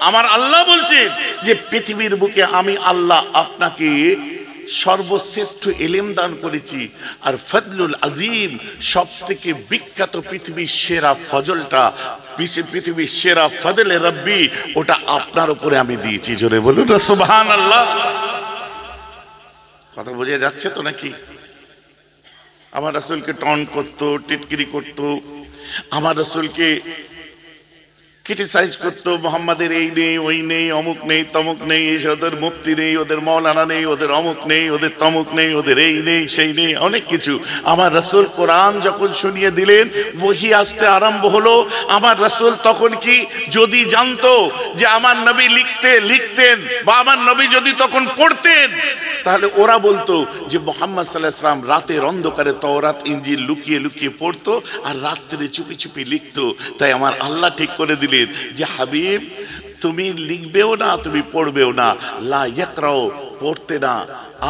আমার আল্লাহ বলছেন যে পৃথিবীর বুকে আমি আল্লাহ আপনাকে সর্বশ্রেষ্ঠ ইলম দান করেছি, আর ফজলুল আজিম সবথেকে বিখ্যাত পৃথিবীর সেরা ফজলটা, পৃথিবীর সেরা ফজলে রব্বি, ওটা আপনার উপরে আমি দিয়েছি। জোরে বলুন সুবহানাল্লাহ। কথা বোঝা যাচ্ছে তো নাকি? আমার রাসূলকে টন করতো, টিটকিরি করতো, আমার রাসূলকে ক্রিটিসাইজ করতো, মোহাম্মদের এই নেই, ওই নেই, অমুক নেই, তমুক নেই, ওদের মুফতি নেই, ওদের মৌলানা নেই, ওদের অমুক নেই, ওদের তমুক নেই, ওদের এই নেই, সেই নেই, অনেক কিছু। আমার রাসূল কোরআন যখন শুনিয়ে দিলেন, ওহী আসতে আরম্ভ হলো, আমার রাসূল তখন কি যদি জানতো যে আমার নবী লিখতেন বা আমার নবী যদি তখন পড়তেন, তাহলে ওরা বলতো যে মুহাম্মদ সাল্লাল্লাহু আলাইহি ওয়াসাল্লাম রাতের অন্ধকারে তাওরাত ইনজিল লুকিয়ে লুকিয়ে পড়তো আর রাত্রে চুপি চুপি লিখতো। তাই আমার আল্লাহ ঠিক করে দিলেন যে হাবিব, তুমি লিখবেও না, তুমি পড়বেও না, লা ইয়াকরাউ, পড়তে না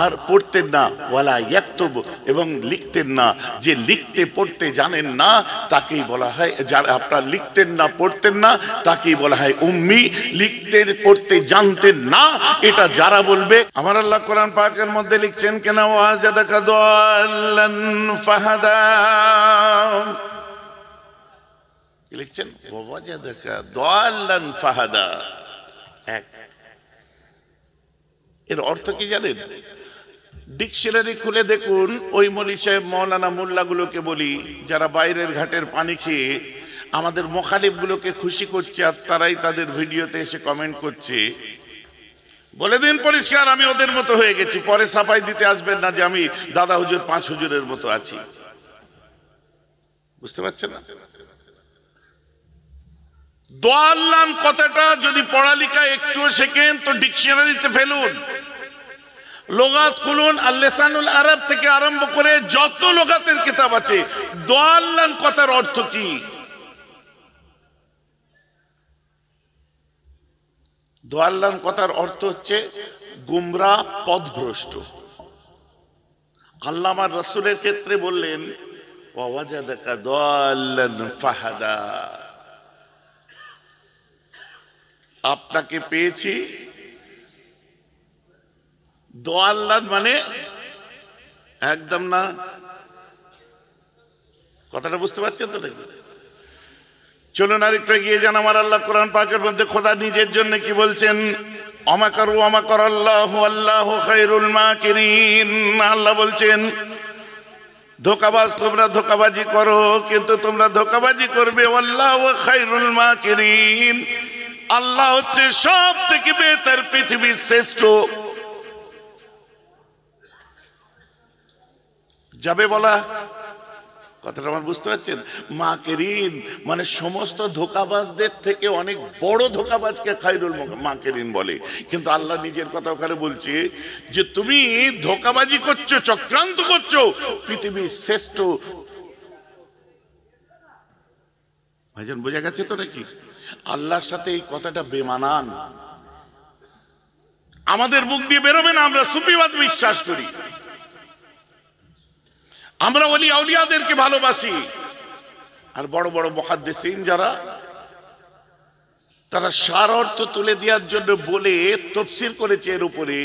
আর পড়তেন না, ওয়ালা ইয়াকতুব, এবং লিখতেন না। যে লিখতে পড়তে জানেন না তাকেই বলা হয়, যারা আপনারা লিখতেন না পড়তেন না তাকেই বলা হয় উম্মি। লিখতে পড়তে জানতেন না এটা যারা বলবে, আমার আল্লাহ কোরআন পাকের মধ্যে লিখছেন কেন, ওয়াজাদাকা দাল্লান ফাহাদা, লিখছেন ওয়াজাদাকা দাল্লান ফাহাদা। এক, এর অর্থ কি জানেন? ডিকশনারি খুলে দেখুন। ওই মৌলী সাহেব মৌলানা মোল্লাগুলোকে বলি, যারা বাইরের ঘাটের পানি খেয়ে আমাদের মুখালিফগুলোকে খুশি করছে আর তারাই তাদের ভিডিওতে এসে কমেন্ট করছে, বলে দিন পরিষ্কার আমি ওদের মতো হয়ে গেছি, পরে সাফাই দিতে আসবেন না যে আমি দাদা হুজুর 5 হুজুরের মতো আছি। বুঝতে পারছেন না? দাল্লান কথাটা যদি পড়ালেখা একটু শেখেন তো ডিকশনারিতে ফেলুন, লোগাত খুলুন, আর লিসানুল আরব থেকে আরম্ভ করে যত লোগাতের কিতাব আছে, দাল্লান কথার অর্থ কি? দাল্লান কথার অর্থ হচ্ছে গুমরাহ, পথভ্রষ্ট। আল্লাহ আমার রাসূলের ক্ষেত্রে বললেন ওয়াজাদাকা দাল্লান ফাহাদা, আপনাকে পেয়েছি। দাল্লান মানে একদম না, কথাটা বুঝতে পারছেন তো নাকি? চলুন আরেকটু এগিয়ে যান। আমার আল্লাহ কোরআন পাকের মধ্যে খোদা নিজের জন্য কি বলছেন, আমাকারু আমাকারাল্লাহু আল্লাহু খায়রুল মাকিরিন। আল্লাহ বলছেন ধোঁকাবাজ তোমরা ধোঁকাবাজি করো, কিন্তু তোমরা ধোঁকাবাজি করবে আল্লাহু খায়রুল মাকিরিন, আল্লাহ হচ্ছে সব থেকে বেহতর, পৃথিবীর শ্রেষ্ঠ। যাবে বলা কথাটা আমার বুঝতে পারছেন? মাকিরিন মানে সমস্ত ধোঁকাবাজদের থেকে অনেক বড় ধোঁকাবাজকে খায়রুল মাকিরিন বলে। কিন্তু আল্লাহ নিজের কথা ওখানে বলছে যে তুমি ধোঁকাবাজি করছো, চক্রান্ত করছো, পৃথিবীর শ্রেষ্ঠ। ভাইজান বোঝা গেছে তো নাকি? আল্লাহর সাথে এই কথাটা বেমানান, আমাদের মুখ দিয়ে বেরোবে না। আমরা সুফিবাদ বিশ্বাস করি, আমরা ওলি আউলিয়াদেরকে ভালোবাসি, আর বড় বড় মুহাদ্দিসিন যারা, তারা সার অর্থ তুলে দেওয়ার জন্য বলে তাফসীর করেছে এর উপরে।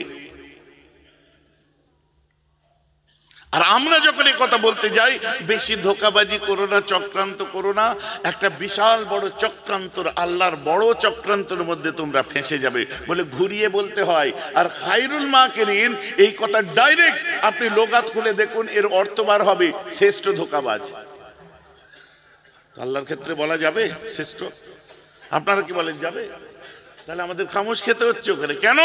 আর আমরা যখন এই কথা বলতে যাই, বেশি ধোঁকাবাজি করো না, চক্রান্ত করো না, একটা বিশাল বড় চক্রান্তর, আল্লাহর বড় চক্রান্তের মধ্যে তোমরা ফেঁসে যাবে বলে ঘুরিয়ে বলতে হয়। আর খায়রুল মাকিরিন এই কথা ডাইরেক্ট আপনি লোগাত খুলে দেখুন, এর অর্থ বার হবে শ্রেষ্ঠ ধোঁকাবাজ। আল্লাহর ক্ষেত্রে বলা যাবে শ্রেষ্ঠ? আপনারা কি বলেন যাবে? তাহলে আমাদের খামোশ খেতে হচ্ছে ওখানে কেন?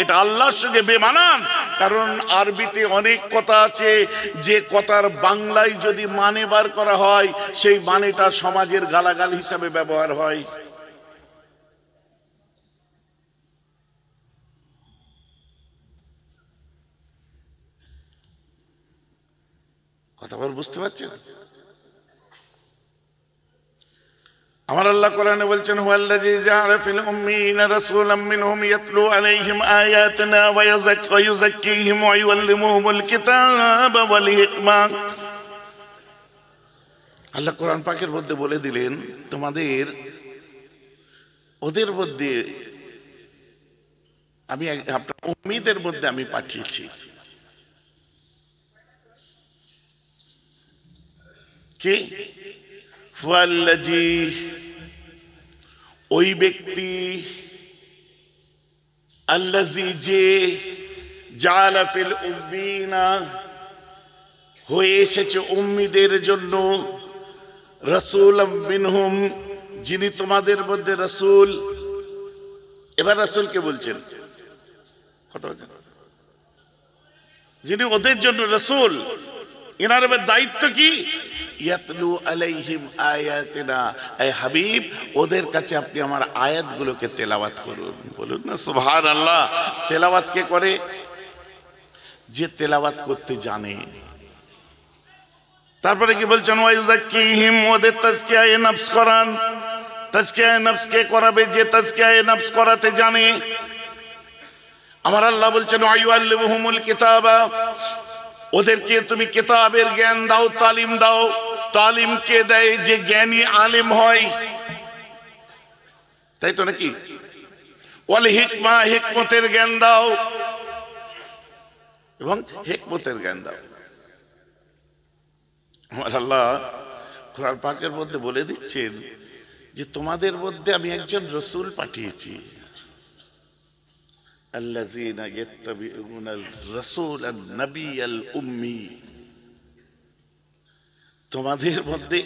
এটা আল্লাহর সঙ্গে বেমানান। কারণ আরবিতে অনেক কথা আছে যে কথার বাংলায় যদি মানে বার করা হয়, সেই মানেটা সমাজের গালাগাল হিসাবে ব্যবহার হয়। কথা বল, বুঝতে পারছেন? আমার আল্লাহ কোরআনে বলছেন হুয়াল্লাযী জাআলা ফিল উম্মিয়িনা রাসূলাম মিনহুম ইয়াতলু আলাইহিম আয়াতিনা ওয়া ইউযাক্কিহিম ওয়া ইউআল্লিমুহুমুল কিতাবা ওয়াল হিকমা। আল্লাহ কোরআন পাকের মধ্যে বলে দিলেন তোমাদের ওদের মধ্যে আমি আপনার উম্মীদের মধ্যে আমি পাঠিয়েছি। কে? ওয়াল্লাযী, ওই ব্যক্তি, আল্লাযী যে, জাআলা ফিল উম্মিনা হয়ে এসেছে উম্মীদের জন্য, রাসূলাম মিনহুম যিনি তোমাদের মধ্যে রাসূল। এবার রাসূলকে বলছেন, কথা বলছেন, যিনি ওদের জন্য রাসূল, এনার দায়িত্ব কি? ইয়াতলু আলাইহিম আয়াতিনা, এ হাবিব ওদের কাছে আপনি আমার আয়াতগুলোকে তেলাওয়াত করুন। বলুন না সুবহানাল্লাহ। তেলাওয়াত কে করে? যে তেলাওয়াত করতে জানে। তারপরে কি বলছেন? ওয়ায়ুযাক্কিহিম, ওদের তাজকিয়ায়ে নফস করান। তাজকিয়ায়ে নফস কে করাবে? যে তাজকিয়ায়ে নফস করাতে জানে। আমার আল্লাহ বলছেন ওয়ায়ুআল্লিমুহুমুল কিতাবা, ওদেরকে তুমি কিতাবের জ্ঞান দাও, তালিম দাও। তালিম কে দেয়? যে জ্ঞানী আলেম হয়, তাই তো নাকি? ওয়াল হিকমা, হিকমতের জ্ঞান দাও এবং হিকমতের জ্ঞান দাও। আমার আল্লাহ কোরআন পাকের মধ্যে বলে দিচ্ছেন যে তোমাদের মধ্যে আমি একজন রাসূল পাঠিয়েছি। আল্লাযীনা ইয়াত্তাবিউনার রাসূলান নাবিয়াল উম্মি, তোমাদের মধ্যে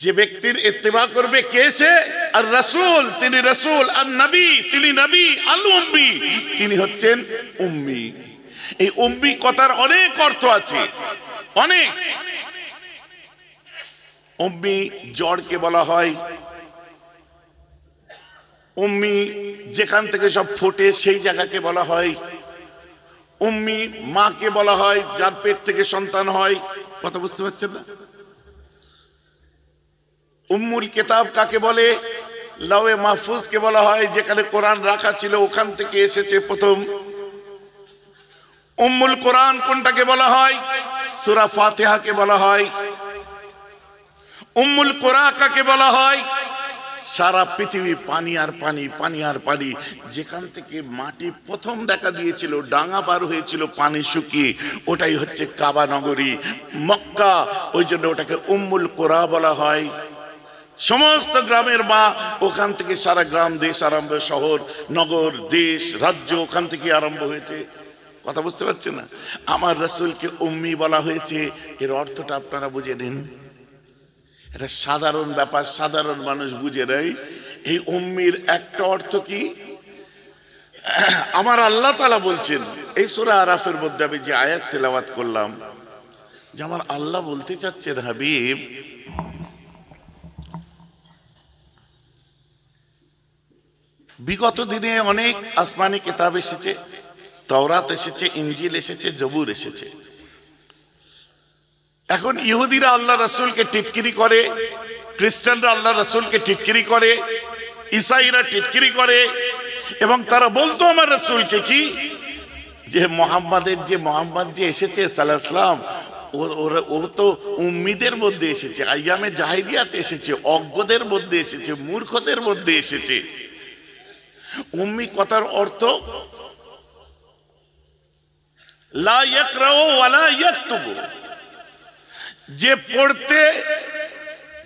যে ব্যক্তির ইত্তেবা করবে কে সে? আর রাসূল, তিনি রাসূল। আর নবী, তিনি নবী। আল উম্মি, তিনি হচ্ছেন উম্মি। এই উম্মি কথার অনেক অর্থ আছে, অনেক। উম্মি জড়কে বলা হয়, উম্মি যেখান থেকে সব ফোটে সেই জায়গাকে বলা হয়। উম্মি মাকে বলা হয় যার পেট থেকে সন্তান হয়। কথা বুঝতে পারছেন না? উম্মুল কিতাব কাকে বলে? লাওহে মাহফুজ কে বলা হয়, যেখানে কোরআন রাখা ছিল ওখান থেকে এসেছে প্রথম। উম্মুল কোরআন কোনটাকে বলা হয়? সূরা ফাতিহা কে বলা হয়। উম্মুল কোরআন কাকে বলা হয়? সারা পৃথিবী পানি আর পানি, পানি আর পানি। যেখান থেকে মাটি প্রথম দেখা দিয়েছিল, ডাঙা পার হয়েছিল পানি শুকিয়ে, ওটাই হচ্ছে কাবা নগরী মক্কা। ওই জন্য ওটাকে উম্মুল কোরা বলা হয়। সমস্ত গ্রামের মা, ওখান থেকে সারা গ্রাম দেশ আরম্ভ, শহর নগর দেশ রাজ্য ওখান থেকে আরম্ভ হয়েছে। কথা বুঝতে পারছেন না? আমার রাসূলকে উম্মি বলা হয়েছে, এর অর্থটা আপনারা বুঝে নিন। এটা সাধারণ ব্যাপার, সাধারণ মানুষ বুঝে নেয়। এই উম্মির একটা অর্থ কি? আমার আল্লাহ তাআলা বলছেন এই সূরা আরাফের মধ্যে আমি যে আয়াত তেলাওয়াত করলাম, যে আমার আল্লাহ বলতে চাচ্ছেন হাবিব, বিগত দিনে অনেক আসমানি কিতাব এসেছে, তাওরাত এসেছে, ইনজিল এসেছে, জবুর এসেছে। এখন ইহুদিরা আল্লাহ রাসূলকে টিটকিরি করে, খ্রিস্টানরা আল্লাহ রাসূলকে টিটকিরি করে, ঈসাইরা টিটকিরি করে, এবং তারা বলতো আমার রাসূলকে কি, যে মোহাম্মদ যে এসেছে সাল্লাল্লাহু আলাইহি ওয়াসাল্লাম, ও তো উম্মিদের মধ্যে এসেছে, আইয়ামে জাহিলিয়াতে এসেছে, অজ্ঞদের মধ্যে এসেছে, মূর্খদের মধ্যে এসেছে। উম্মি কথার অর্থ লা ইয়াকরাউ ওয়া লা ইয়াকতুবু,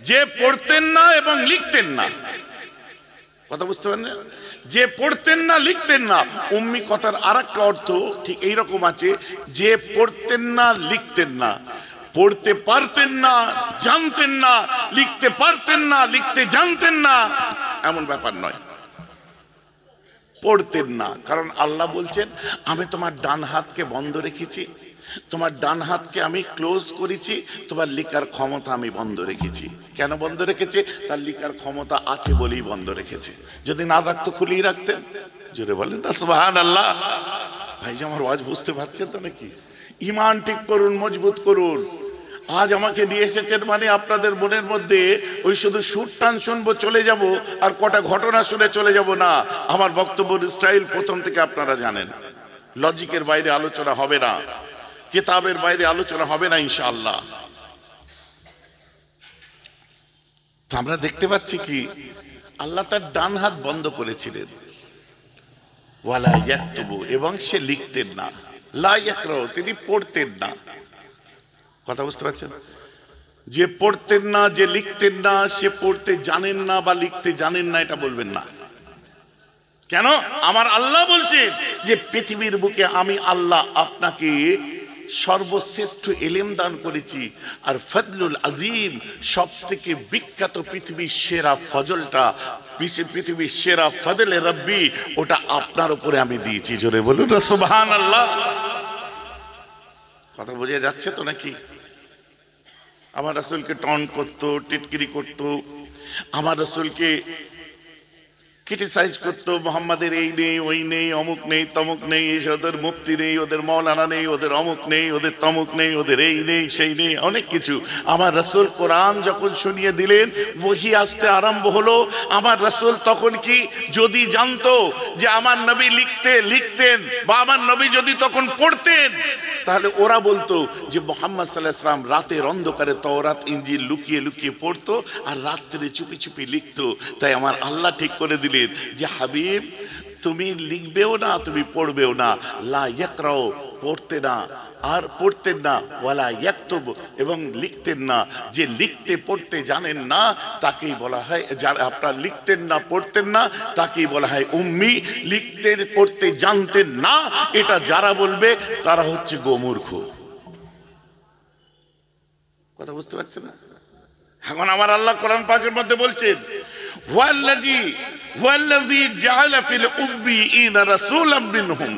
যে পড়তেন না এবং লিখতেন না। কথা বুঝতে পারেন? যে পড়তেন না, লিখতেন না। উম্মি কথার আরেকটা অর্থ ঠিক এইরকম আছে, যে পড়তেন না, লিখতেন না, পড়তে পারতেন না, জানতেন না, লিখতে পারতেন না, লিখতে জানতেন না, এমন ব্যাপার নয়। পড়তেন না, কারণ আল্লাহ বলছেন আমি তোমার ডান হাতকে বন্ধ রেখেছি, তোমার ডান হাতকে আমি ক্লোজ করেছি, তোমার লিখার ক্ষমতা আমি বন্ধ রেখেছি। কেন বন্ধ রেখেছে? তার লিখার ক্ষমতা আছে বলেই বন্ধ রেখেছে। যদি না রাখতো খুলেই রাখতেন। জোরে বলেন না সুবহানাল্লাহ। ভাই আমার ওয়াজ বুঝতে পারছেন তো নাকি? ঈমান ঠিক করুন, মজবুত করুন। আজ আমাকে নিয়ে এসেছেন মানে আপনাদের মনের মধ্যে ওই শুধু সুর টান শুনবো চলে যাব আর কটা ঘটনা শুনে চলে যাব না। আমার বক্তব্যের স্টাইল প্রথম থেকে আপনারা জানেন, লজিকের বাইরে আলোচনা হবে না, কিতাবের বাইরে আলোচনা হবে না ইনশাআল্লাহ। আমরা দেখতে পাচ্ছি কি, আল্লাহ তার ডান হাত বন্ধ করেছিলেন। ওয়ালা ইয়াকতুবু, এবং সে লিখতেন না। লা ইয়াকরাউ, তিনি পড়তেন না। কথা বুঝতে পারছেন? যে পড়তেন না, যে লিখতেন না, সে পড়তে জানেন না বা লিখতে জানেন না এটা বলবেন না। কেন? আমার আল্লাহ বলছেন যে পৃথিবীর বুকে আমি আল্লাহ আপনাকে সর্বশ্রেষ্ঠ ইলম দান করেছি, আর ফজলুল আজিম, সব থেকে বিখ্যাত পৃথিবীর সেরা ফজলটা, পৃথিবীর সেরা ফজলে রব্বি, ওটা আপনার উপরে আমি দিয়েছি। জোরে বলুন সুবহানাল্লাহ। কথা বোঝা যাচ্ছে তো নাকি? আমার রাসূলকে টন করতো, টিটকিরি করতো, আমার রাসূলকে ক্রিটিসাইজ করতো, মোহাম্মদের এই নেই, ওই নেই, অমুক নেই, তমুক নেই, ওদের মুফতি নেই, ওদের মৌলানা নেই, ওদের অমুক নেই, ওদের তমুক নেই, ওদের এই নেই, সেই নেই, অনেক কিছু। আমার রাসূল কোরআন যখন শুনিয়ে দিলেন, ওহী আসতে আরম্ভ হলো, আমার রাসূল তখন কি, যদি জানতো যে আমার নবী লিখতেন বা আমার নবী যদি তখন পড়তেন, তাহলে ওরা বলতো যে মুহাম্মদ সাল্লাল্লাহু আলাইহি ওয়াসাল্লাম রাতের অন্ধকারে তাওরাত ইনজিল লুকিয়ে লুকিয়ে পড়তো আর রাত্রে চুপি চুপি লিখতো। তাই আমার আল্লাহ ঠিক করে দিলেন যে হাবিব, তুমি লিখবেও না, তুমি পড়বেও না। লা ইয়াকরাউ, পড়তে না আর পড়তেন না, ওয়ালা ইয়াকতুব, এবং লিখতেন না। যে লিখতে পড়তে জানেন না তাকেই বলা হয়, যারা আপনার লিখতেন না পড়তেন না তাকেই বলা হয় উম্মি। লিখতে পড়তে জানতেন না, এটা যারা বলবে তারা হচ্ছে গোমূর্খ। কথা বুঝতে পারছেন না? এখন আমার আল্লাহ কোরআন পাকের মধ্যে বলছেন, হুয়াল্লাযী জাআলা ফিল উম্মিয়িনা রাসূলাম মিনহুম,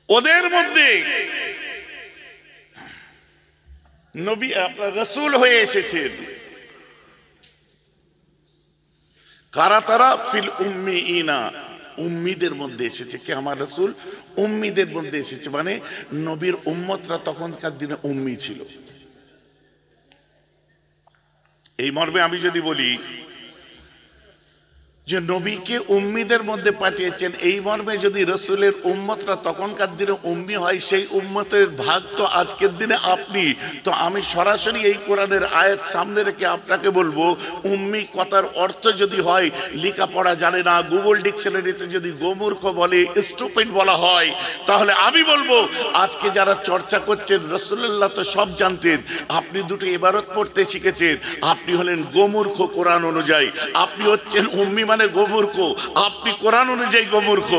ওদের মধ্যে নবী আপনার রাসূল হয়ে এসেছেন। কারা তারা? ফিল উম্মিয়িনা, উম্মিদের মধ্যে এসেছে। কে? আমার রাসূল উম্মিদের মধ্যে এসেছে, মানে নবীর উম্মতরা তখনকার দিনে উম্মি ছিল। এই মর্মে আমি যদি বলি যে নবীকে উম্মিদের মধ্যে পাঠিয়েছেন, এই মর্মে যদি রাসূলের উম্মতরা তখনকার দিনে উম্মি হয়, সেই উম্মতের ভাগ তো আজকের দিনে আপনি। তো আমি সরাসরি এই কোরআনের আয়াত সামনে রেখে আপনাকে বলবো, উম্মি কথার অর্থ যদি হয় লেখাপড়া জানে না, গুগল ডিকশনারিতে যদি গোমূর্খ বলে, স্টুপিড বলা হয়, তাহলে আমি বলবো আজকে যারা চর্চা করছেন রাসূলুল্লাহ তো সব জানতেন, আপনি দুটো ইবারত পড়তে শিখেছেন, আপনি হলেন গোমূর্খ কোরআন অনুযায়ী। আপনি হচ্ছেন উম্মি মানে গোমূর্খ, আপনি কোরআন অনুযায়ী গোমূর্খ,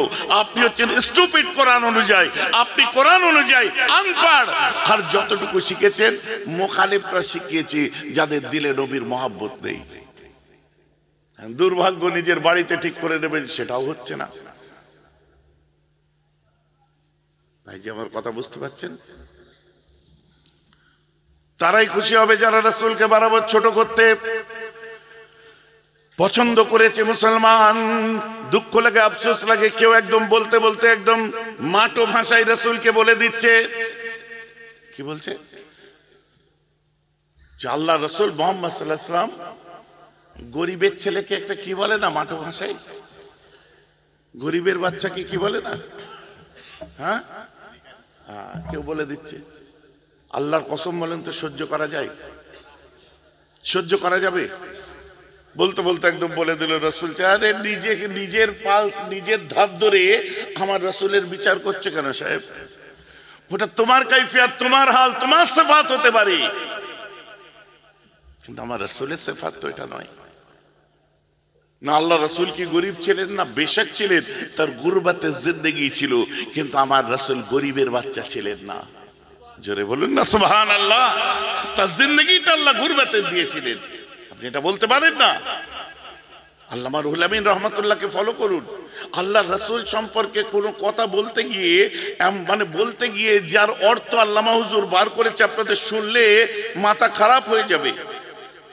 আপনি হচ্ছেন স্টুপিড কোরআন অনুযায়ী, আপনি কোরআন অনুযায়ী আনপড়। আর যতটুকু শিখেছেন মুখালিফরা শিখিয়েছে, যাদের দিলে নবীর মহব্বত নেই। দুর্ভাগ্য, নিজের বাড়িতে ঠিক করে নেবেন সেটাও হচ্ছে না। ভাই যে আমার কথা বুঝতে পারছেন? তারাই খুশি হবে যারা রাসূলকে বরাবর ছোট করতে পছন্দ করেছে। মুসলমান দুঃখ লাগে, আফসোস লাগে, কেউ একদম বলতে বলতে একদম মাটো ভাষায় রাসূলকে বলে দিচ্ছে। কি বলছে? যে আল্লাহ রাসূল মুহাম্মদ সাল্লাল্লাহু আলাইহি ওয়াসাল্লাম গরিবের ছেলেকে একটা কি বলে না মাটো ভাষায়, গরিবের বাচ্চাকে কি বলে না, হ্যাঁ কেউ বলে দিচ্ছে। আল্লাহর কসম বলেন তো সহ্য করা যায়? সহ্য করা যাবে? বলতে বলতে একদম বলে দিল রাসূল, আরে নিজের পালস নিজের ধার ধরে আমার রাসূলের বিচার করছে কেন সাহেব? ওটা তোমার কাইফিয়াত, তোমার হাল, তোমার সিফাত হতে পারে, কিন্তু আমার রাসূলের সিফাত তো এটা নয়। না আল্লাহ রাসূল কি গরিব ছিলেন? না, বেশক ছিলেন, তার গুরবাতে জিন্দেগি ছিল, কিন্তু আমার রাসূল গরিবের বাচ্চা ছিলেন না। জোরে বলুন না সুবহানাল্লাহ। তার জিন্দেগিটা আল্লাহ গুরবাতে দিয়েছিলেন, আপনি এটা বলতে পারেন না? আল্লামা রুহুল আমিন রহমাতুল্লাহকে ফলো করুন। আল্লাহ রাসূল সম্পর্কে কোনো কথা বলতে গিয়ে যার অর্থ আল্লামা হুজুর বার করেছে, আপনাদের শুনলে মাথা খারাপ হয়ে যাবে।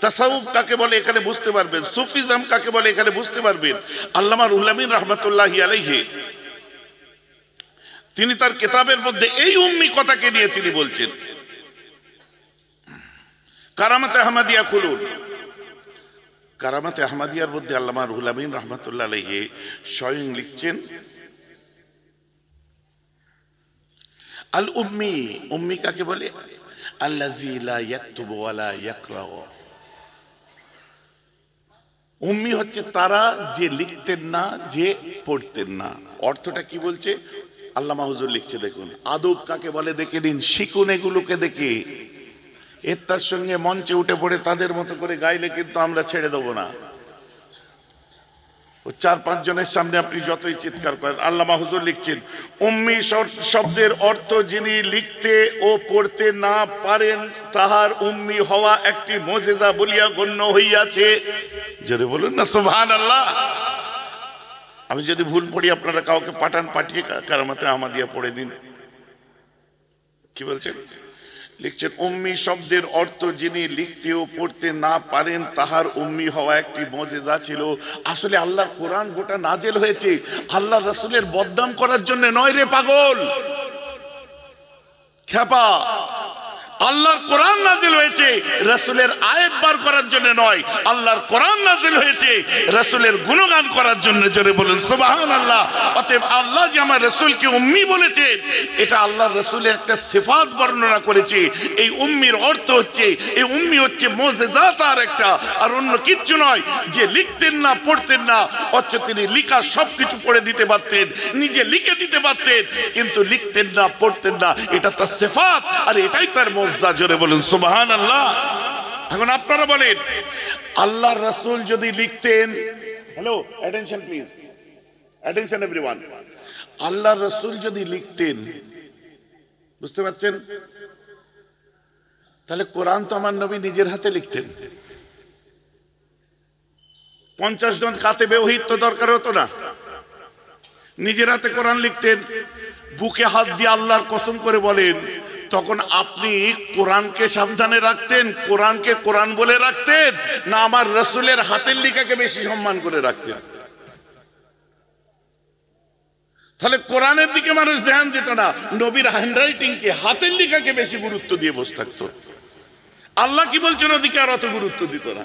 তাসাউফ কাকে বলে এখানে বুঝতে পারবেন, সুফিজম কাকে বলে এখানে বুঝতে পারবেন। আল্লামা রুহুল আমিন রহমাতুল্লাহি আলাইহি তিনি তার কিতাবের মধ্যে এই উম্মি কথাকে নিয়ে তিনি বলছেন। কারামাতে আহমদিয়া খুলুন, কারামাতে আহমদিয়ার মধ্যে আল্লামা রুহুল আমিন রহমাতুল্লাহ আলাইহি স্বয়ং লিখছেন, আল উম্মি, উম্মি কাকে বলে? আল্লাযী লা ইয়াকতুবু ওয়া লা ইয়াকরাউ, উম্মি হচ্ছে তারা যে লিখতেন না, যে পড়তেন না। অর্থটা কি বলছে আল্লামা হুজুর লিখছে, দেখুন আদব কাকে বলে দেখে নিন, শিখুন এগুলোকে দেখে। এর তার সঙ্গে মঞ্চে উঠে পড়ে তাদের মতো করে গাইলে কিন্তু আমরা ছেড়ে দেবো না। ও 4-5 জনের সামনে আপনি যতই চিৎকার করেন। আল্লামা হুজুর লিখছেন, উম্মি শব্দের অর্থ যিনি লিখতে ও পড়তে না পারেন তাহার উম্মি হওয়া একটি মুজিজা বলিয়া গণ্য হইয়াছে। জোরে বলুন না সুবহানাল্লাহ। আমি যদি ভুল পড়ি আপনারা কাউকে পাঠিয়ে কারামাতে আমাদিয়া পড়ে নিন। কি বলছেন? লিখছেন, উম্মি শব্দের অর্থ যিনি লিখতে ও পড়তে না পারেন তাহার উম্মি হওয়া একটি মুজিজা ছিল। আসলে আল্লাহর কোরআন গোটা নাজেল হয়েছে আল্লাহ রাসূলের বদনাম করার জন্য নয় রে পাগল খেপা। আল্লাহর কোরআন নাজিল হয়েছে রাসূলের আয়েব বার করার জন্য নয়, আল্লাহর কোরআন নাজিল হয়েছে রাসূলের গুণগান করার জন্য। জোরে বলুন সুবহানাল্লাহ। অতএব আল্লাহ যে আমার রাসূলকে উম্মি বলেছেন, এটা আল্লাহর রাসূলের একটা সিফাত বর্ণনা করেছে। এই উম্মির অর্থ হচ্ছে, এই উম্মি হচ্ছে মুজিজা তার একটা, আর অন্য কিচ্ছু নয়। যে লিখতেন না, পড়তেন না, অথচ তিনি লিখা সবকিছু পড়ে দিতে পারতেন, নিজে লিখে দিতে পারতেন, কিন্তু লিখতেন না, পড়তেন না। এটা তার সিফাত, আর এটাই তার মুজিজা। জোরে বলুন সুবহানাল্লাহ। এখন আপনারা বলেন, আল্লাহর রাসূল যদি লিখতেন, hello attention please, attention everyone, আল্লাহর রাসূল যদি লিখতেন, বুঝতে পারছেন, তাহলে কোরআন তো আমার নবী নিজের হাতে লিখতেন। 50 জন কাতেবে ওহীর তো দরকার হতো না, নিজের হাতে কোরআন লিখতেন। বুকে হাত দিয়ে আল্লাহর কসম করে বলেন, তখন আপনি কোরআনকে সাবধানে রাখতেন, কোরআনকে কোরআন বলে রাখতেন, না আমার রাসূলের হাতের লেখাকে বেশি সম্মান করে রাখতেন? তাহলে কোরআনের দিকে মানুষ ধ্যান দিত না, নবীর হ্যান্ডরাইটিংকে, হাতের লেখাকে বেশি গুরুত্ব দিয়ে বসে থাকতো। আল্লাহ কি বলছেন ওদিকে আর অত গুরুত্ব দিত না।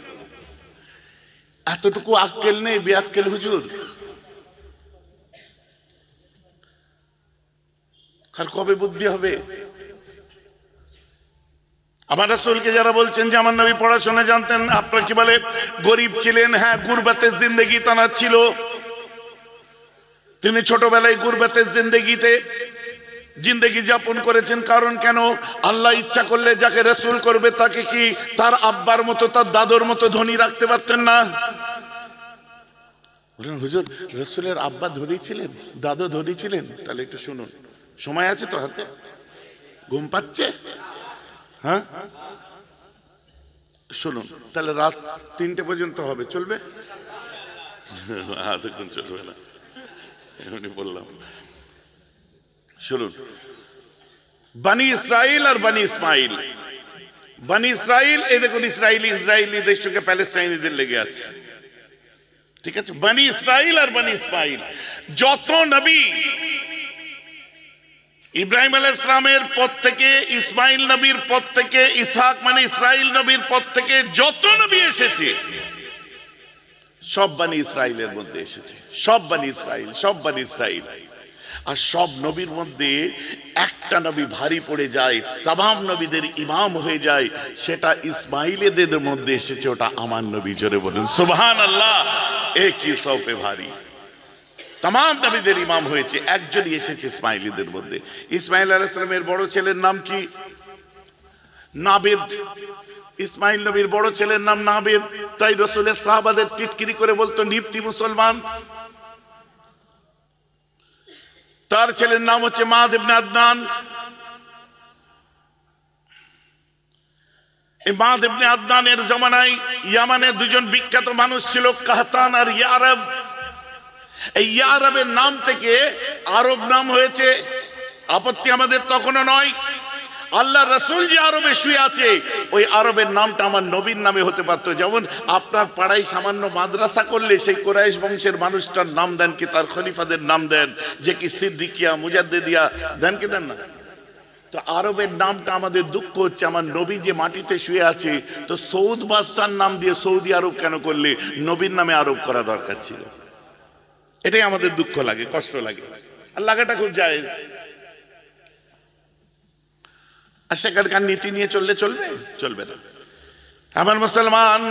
এতটুকু আক্কেল নেই বেআক্কেল হুজুর। আর কবে বুদ্ধি হবে? আমার রাসূলকে যারা বলছেন যে আমার নবী পড়াশোনা জানতেন, আপনারা কি বলে গরিব ছিলেন? হ্যাঁ, গুরবাতের জিন্দেগি তানার ছিল। তিনি ছোটবেলায় গুরবাতের জিন্দেগি যাপন করেছেন। কারণ কেন? আল্লাহ ইচ্ছা করলে যাকে রাসূল করবে তাকে কি তার আব্বার মতো, তার দাদুর মতো ধনী রাখতে পারতেন না? বলেন হুজুর, রাসূলের আব্বা ধনী ছিলেন, দাদু ধনী ছিলেন? তাহলে একটু শুনুন, সময় আছে তো হাতে? ঘুম পাচ্ছে? হ্যাঁ শুনুন, তাহলে রাত 3টে পর্যন্ত হবে, চলবে? এতক্ষণ চলবে না, এমনি বললাম। শুনুন, বনি ইসরাইল আর বনি ইসমাইল। বনি ইসরাইল, এই দেখুন ইসরায়েলিদের সঙ্গে প্যালেস্টাইনিদের লেগে আছে, ঠিক আছে? বনি ইসরাইল আর বনি ইসমাইল, যত নবী ইব্রাহিম আলাইহিস সালামের পর থেকে, ইসমাইল নবীর পর থেকে, ইসহাক মানে ইসরাইল নবীর পর থেকে যত নবী এসেছে সব বনি ইসরাইলের মধ্যে এসেছে। সব বনি ইসরাইল, সব বনি ইসরাইল। আর সব নবীর মধ্যে একটা নবী ভারী পড়ে যায়, তামাম নবীদের ইমাম হয়ে যায়, সেটা ইসমাইলীদের মধ্যে এসেছে, ওটা আমার নবী। জোরে বলুন সুবহানাল্লাহ। একই সৌপে ভারী, তামাম নবীদের ইমাম হয়েছে, একজনই এসেছে ইসমাইলীদের মধ্যে। ইসমাইল আলাইহিস সালামের বড় ছেলের নাম কি? নাবিদ। ইসমাইল নবীর বড় ছেলের নাম নাবিদ, তাই রাসূলের সাহাবাদের টিটকিরি করে বলতো নিপ্তি মুসলমান। তার ছেলের নাম হচ্ছে মাদ ইবনে আদনান। এই মাদ ইবনে আদনানের জামানায় ইয়ামানে দুজন বিখ্যাত মানুষ ছিল, কাহতান আর ইয়ারব। এই ইয়ারবের নাম থেকে আরব নাম হয়েছে, আপত্তি আমাদের তখনও নয়। আল্লাহ রাসূল যে আরবে শুয়ে আছে, ওই আরবের নামটা আমার নবীর নামে হতে পারতো। যেমন আপনার পাড়ায় সামান্য মাদ্রাসা করলে সেই কুরাইশ বংশের মানুষটার নাম দেন কি তার খলিফাদের নাম দেন, যে কি সিদ্দিকিয়া, মুজাদ্দিদিয়া দেন কি দেন না? তো আরবের নামটা আমাদের দুঃখ হচ্ছে, আমার নবী যে মাটিতে শুয়ে আছে, তো সৌদ বাদশার নাম দিয়ে সৌদি আরব কেন করলে? নবীর নামে আরব করা দরকার ছিল। এটাই আমাদের দুঃখ লাগে, কষ্ট লাগে, আর লাগাটা খুব জায়েজ। আর সেখানকার নীতি নিয়ে চললে চলবে? চলবে না। আমার মুসলমান,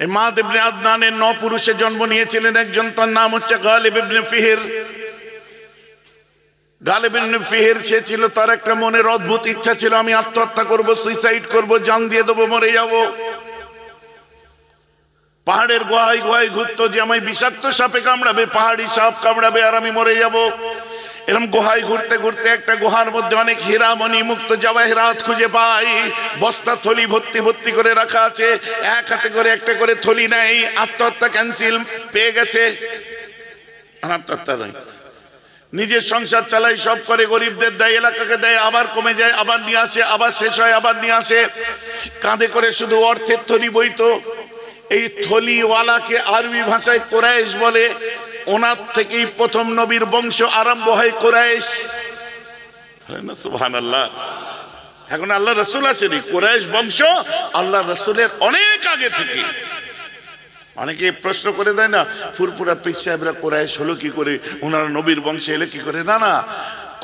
এই মাদ ইবনে আদনানের 9 পুরুষে জন্ম নিয়েছিলেন একজন, তার নাম হচ্ছে গালিব ইবনে ফিহর। গালিব ইবনে ফিহর সে ছিল, তার একটা মনের অদ্ভুত ইচ্ছা ছিল, আমি আত্মহত্যা করব, সুইসাইড করব, জান দিয়ে দেবো, মরে যাব। পাহাড়ের গুহায় গুহায় ঘুরতো যে আমায় বিষাক্ত সাপে কামড়াবে, পাহাড়ি সাপ কামড়াবে আর আমি মরে যাব। এরকম গুহায় ঘুরতে ঘুরতে একটা গুহার মধ্যে অনেক হীরামণি মুক্ত জওয়াহিরাত খুঁজে পাই, বস্তা থলি ভর্তি ভর্তি করে রাখা আছে, এক হাতে করে একটা করে থলি নেই। আত্মহত্যা ক্যান্সেল, পেয়ে গেছে, আত্মহত্যা নয়, নিজের সংসার চালাই, সব করে, গরিবদের দেয়, এলাকাকে দেয়, আবার কমে যায়, আবার নিয়ে আসে, আবার শেষ হয়, আবার নিয়ে আসে। কাঁধে করে শুধু অর্থের থলি বইতো। এই থলিওয়ালাকে আরবি ভাষায় কুরাইশ বলে। ওনার থেকেই প্রথম নবীর বংশ আরম্ভ হয়, কুরাইশ। সুবহানাল্লাহ। এখন আল্লাহ রাসূল আসেনি, কুরাইশ বংশ আল্লাহ রাসূলের অনেক আগে থেকে। অনেকে প্রশ্ন করে দেয় না, ফুরফুরা পীর সাহেবরা কুরাইশ হলো কি করে, ওনারা নবীর বংশে এলে কি করে? না না,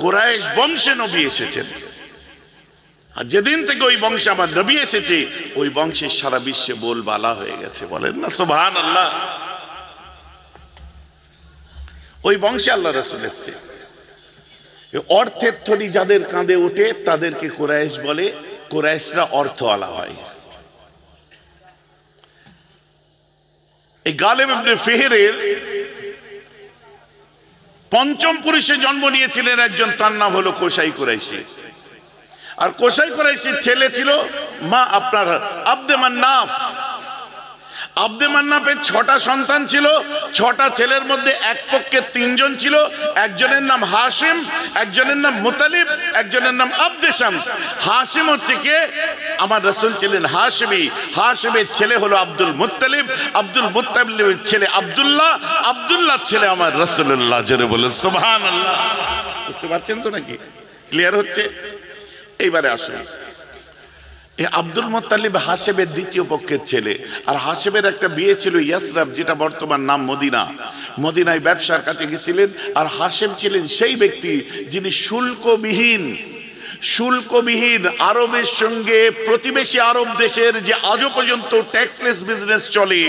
কুরাইশ বংশে নবী এসেছেন। আর যেদিন থেকে ওই বংশে আমার নবী এসেছে, ওই বংশে সারা বিশ্বে বলবালা হয়ে গেছে। বলেন না সুবহানাল্লাহ। ওই বংশে আল্লাহ রাসূল এসেছে। অর্থের থলি যাদের কাঁধে ওঠে তাদেরকে কুরাইশ বলে। কুরাইশরা অর্থওয়ালা হয়। এই গালিব ইবনে ফিহরের পঞ্চম পুরুষে জন্ম নিয়েছিলেন একজন, তার নাম হলো কোসাই কুরাইশি। আর কোসাই কুরাইশির ছেলে ছিল আপনার আব্দে মান্নাফ। আব্দে মান্নাফের 6টা সন্তান ছিল। 6টা ছেলের মধ্যে এক পক্ষে 3 জন ছিল। একজনের নাম হাশিম, একজনের নাম মুতালিব, একজনের নাম আব্দে শামস। হাশিম হচ্ছে কে? আমার রাসূল ছিলেন হাশিমি। হাশিমের ছেলে হলো আব্দুল মুত্তালিব, আব্দুল মুত্তালিবের ছেলে আব্দুল্লাহ, আব্দুল্লাহ ছেলে আমার রাসূলুল্লাহ। জোরে বলেন সুবহানাল্লাহ। বুঝতে পারছেন তো নাকি? ক্লিয়ার হচ্ছে? এইবারে আসুন, এই আব্দুল মুত্তালিব হাশেমের দ্বিতীয় পক্ষের ছেলে। আর হাশেমের একটা বিয়ে ছিল ইয়াসরাব, যেটা বর্তমান নাম মদিনা। মদিনায় ব্যবসার কাছে গেছিলেন। আর হাশেম ছিলেন সেই ব্যক্তি যিনি শুল্কবিহীন আরবের সঙ্গে প্রতিবেশী আরব দেশের যে আজও পর্যন্ত ট্যাক্সলেস বিজনেস চলে,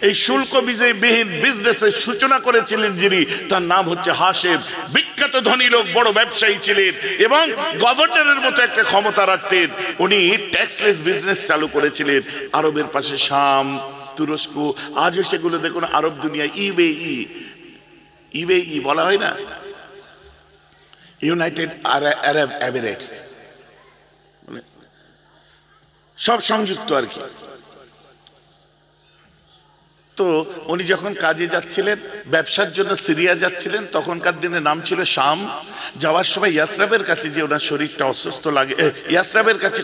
এই শুল্কবিহীন বিজনেসের সূচনা করেছিলেন যিনি, তার নাম হচ্ছে হাশেম। বিখ্যাত ধনী লোক, বড় ব্যবসায়ী ছিলেন এবং গভর্নরের মতো একটা ক্ষমতা রাখতেন। উনি ট্যাক্সলেস বিজনেস চালু করেছিলেন আরবের পাশে শাম, তুরস্ক। আজও সেগুলো দেখুন আরব দুনিয়ায় ইউএই বলা হয় না, ইউনাইটেড আরব এমিরেটস, সব সংযুক্ত আর কি। তো উনি যখন কাজে যাচ্ছিলেন, ব্যবসার জন্য সিরিয়া যাচ্ছিলেন, তখনকার দিনে নাম ছিল শাম। যাওয়ার সময় ইয়াসরাবের কাছে, যে ওনার শরীরটা অসুস্থ লাগে, ইয়াসরাবের কাছে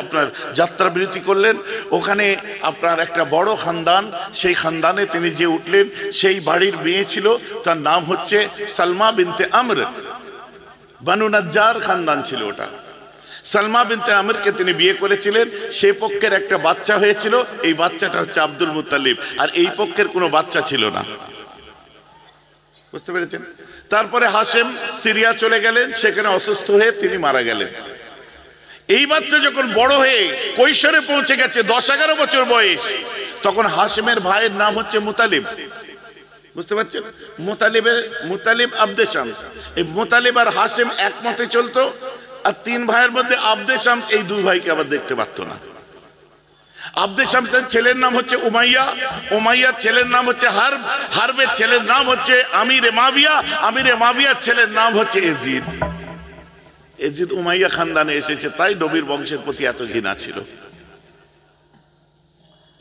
আপনার যাত্রা বিরতি করলেন। ওখানে আপনার একটা বড় খানদান, সেই খানদানে তিনি যে উঠলেন, সেই বাড়ির মেয়ে ছিল, তার নাম হচ্ছে সালমা বিনতে আমর। বানু নাজ্জার খানদান ছিল ওটা। সালমা বিনতে আমরকে তিনি বিয়ে করেছিলেন। সে পক্ষের একটা বাচ্চা হয়েছিল, এই বাচ্চাটা হচ্ছে আব্দুল মুত্তালিব। আর এই পক্ষের কোনো বাচ্চা ছিল না। বুঝতে পেরেছেন? তারপরে হাশেম সিরিয়া চলে গেলেন, সেখানে অসুস্থ হয়ে তিনি মারা গেলেন। এই বাচ্চা যখন বড় হয়ে কৈশোরে পৌঁছে গেছে, 10-11 বছর বয়স, তখন হাশেমের ভাইয়ের নাম হচ্ছে মুতালিব। বুঝতে পারছেন? মুতালিব আব্দে শামস। এই মুতালিব আর হাশেম একমতে চলতো। আর 3 ভাইয়ের মধ্যে আব্দে শামস এই 2 ভাইকে আবার দেখতে পারতো না। আব্দে শামসের ছেলের নাম হচ্ছে উমাইয়া, উমাইয়ার ছেলের নাম হচ্ছে হারব, হারবের ছেলের নাম হচ্ছে আমিরে মাবিয়া, আমিরে মাবিয়ার ছেলের নাম হচ্ছে এজিদ। এজিদ উমাইয়া খানদানে এসেছে, তাই নবীর বংশের প্রতি এত ঘৃণা ছিল।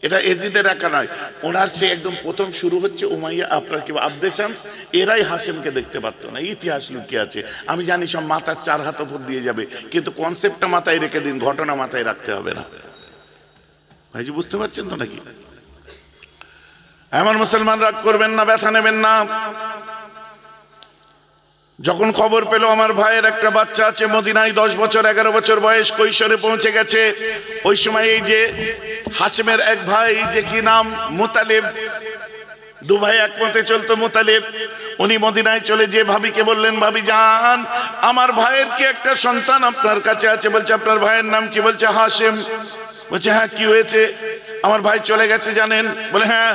এটা এজিদের একা নয়, ওনার সে একদম প্রথম শুরু হচ্ছে উমাইয়া, আপনার কি আব্দে শামস। এরাই হাশেমকে দেখতে পারতো না। ইতিহাস লুকিয়ে আছে। আমি জানি সব মাথার 4 হাত উপর দিয়ে যাবে, কিন্তু কনসেপ্টটা মাথায় রেখে দিন, ঘটনা মাথায় রাখতে হবে না। ভাইজি বুঝতে পারছেন তো নাকি? এমন মুসলমান রাগ করবেন না, ব্যথা নেবেন না। যখন খবর পেল আমার ভাইয়ের একটা বাচ্চা আছে মদিনায়, 10 বছর 11 বছর বয়স, কৈশোরে পৌঁছে গেছে, ওই সময় এই যে হাশেমের এক ভাই, যে কি নাম মুতালিব, 2 ভাই একমতে চলতো। মুতালিব উনি মদিনায় চলে যে ভাবিকে বললেন, ভাবি জান, আমার ভাইয়ের কি একটা সন্তান আপনার কাছে আছে। বলছে আপনার ভাইয়ের নাম কি? বলছে হাশেম। বলছে হ্যাঁ কি হয়েছে? আমার ভাই চলে গেছে জানেন? বলে হ্যাঁ।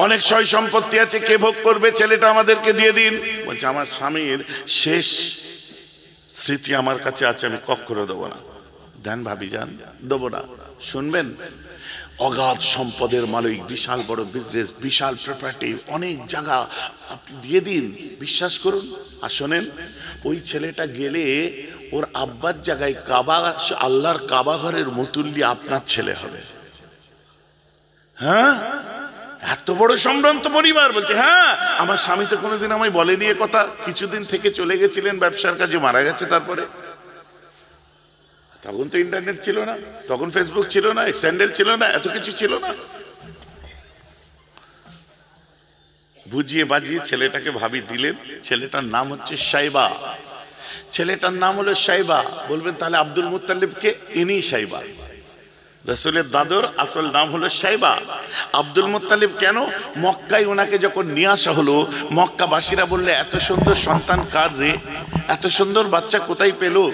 অনেক সয় সম্পত্তি আছে, কে ভোগ করবে? ছেলেটা আমাদেরকে দিয়ে দিন। বলছে আমার স্বামীর শেষ স্মৃতি আমার কাছে আছে, আমি কখনো দেবো না। দেন ভাবি যান, দেবো না। শুনবেন, অগাধ সম্পদের মালিক, বিশাল বড় বিজনেস, বিশাল প্রপার্টি, অনেক জায়গা, আপনি দিয়ে দিন, বিশ্বাস করুন। আর শোনেন, ওই ছেলেটা গেলে ওর আব্বার জায়গায় কাবা, আল্লাহর কাবা ঘরের মুতুল্লি আপনার ছেলে হবে। হ্যাঁ, এত বড় সম্ভ্রান্ত পরিবার। বলছে হ্যাঁ, আমার স্বামী তো কোনোদিন আমায় বলেনি এ কথা। কিছুদিন থেকে চলে গেছিলেন ব্যবসার কাজে, মারা গেছে। তারপরে তখন তো ইন্টারনেট ছিল না, তখন ফেসবুক ছিল না, স্যান্ডেল ছিল না, এত কিছু ছিল না। বুঝিয়ে বাজিয়ে ছেলেটাকে ভাবি দিলেন। ছেলেটার নাম হচ্ছে সাইবা। ছেলেটার নাম হলো সাইবা। বলবেন তাহলে আব্দুল মুত্তালিবকে? ইনি সাইবা, রাসূলের দাদুর আসল নাম হলো সাইবা। আব্দুল মুত্তালিব কেন? মক্কায় ওনাকে যখন নিয়ে আসা হলো, মক্কাবাসীরা বললে এত সুন্দর সন্তান কার রে, এত সুন্দর বাচ্চা কোথায় পেলো?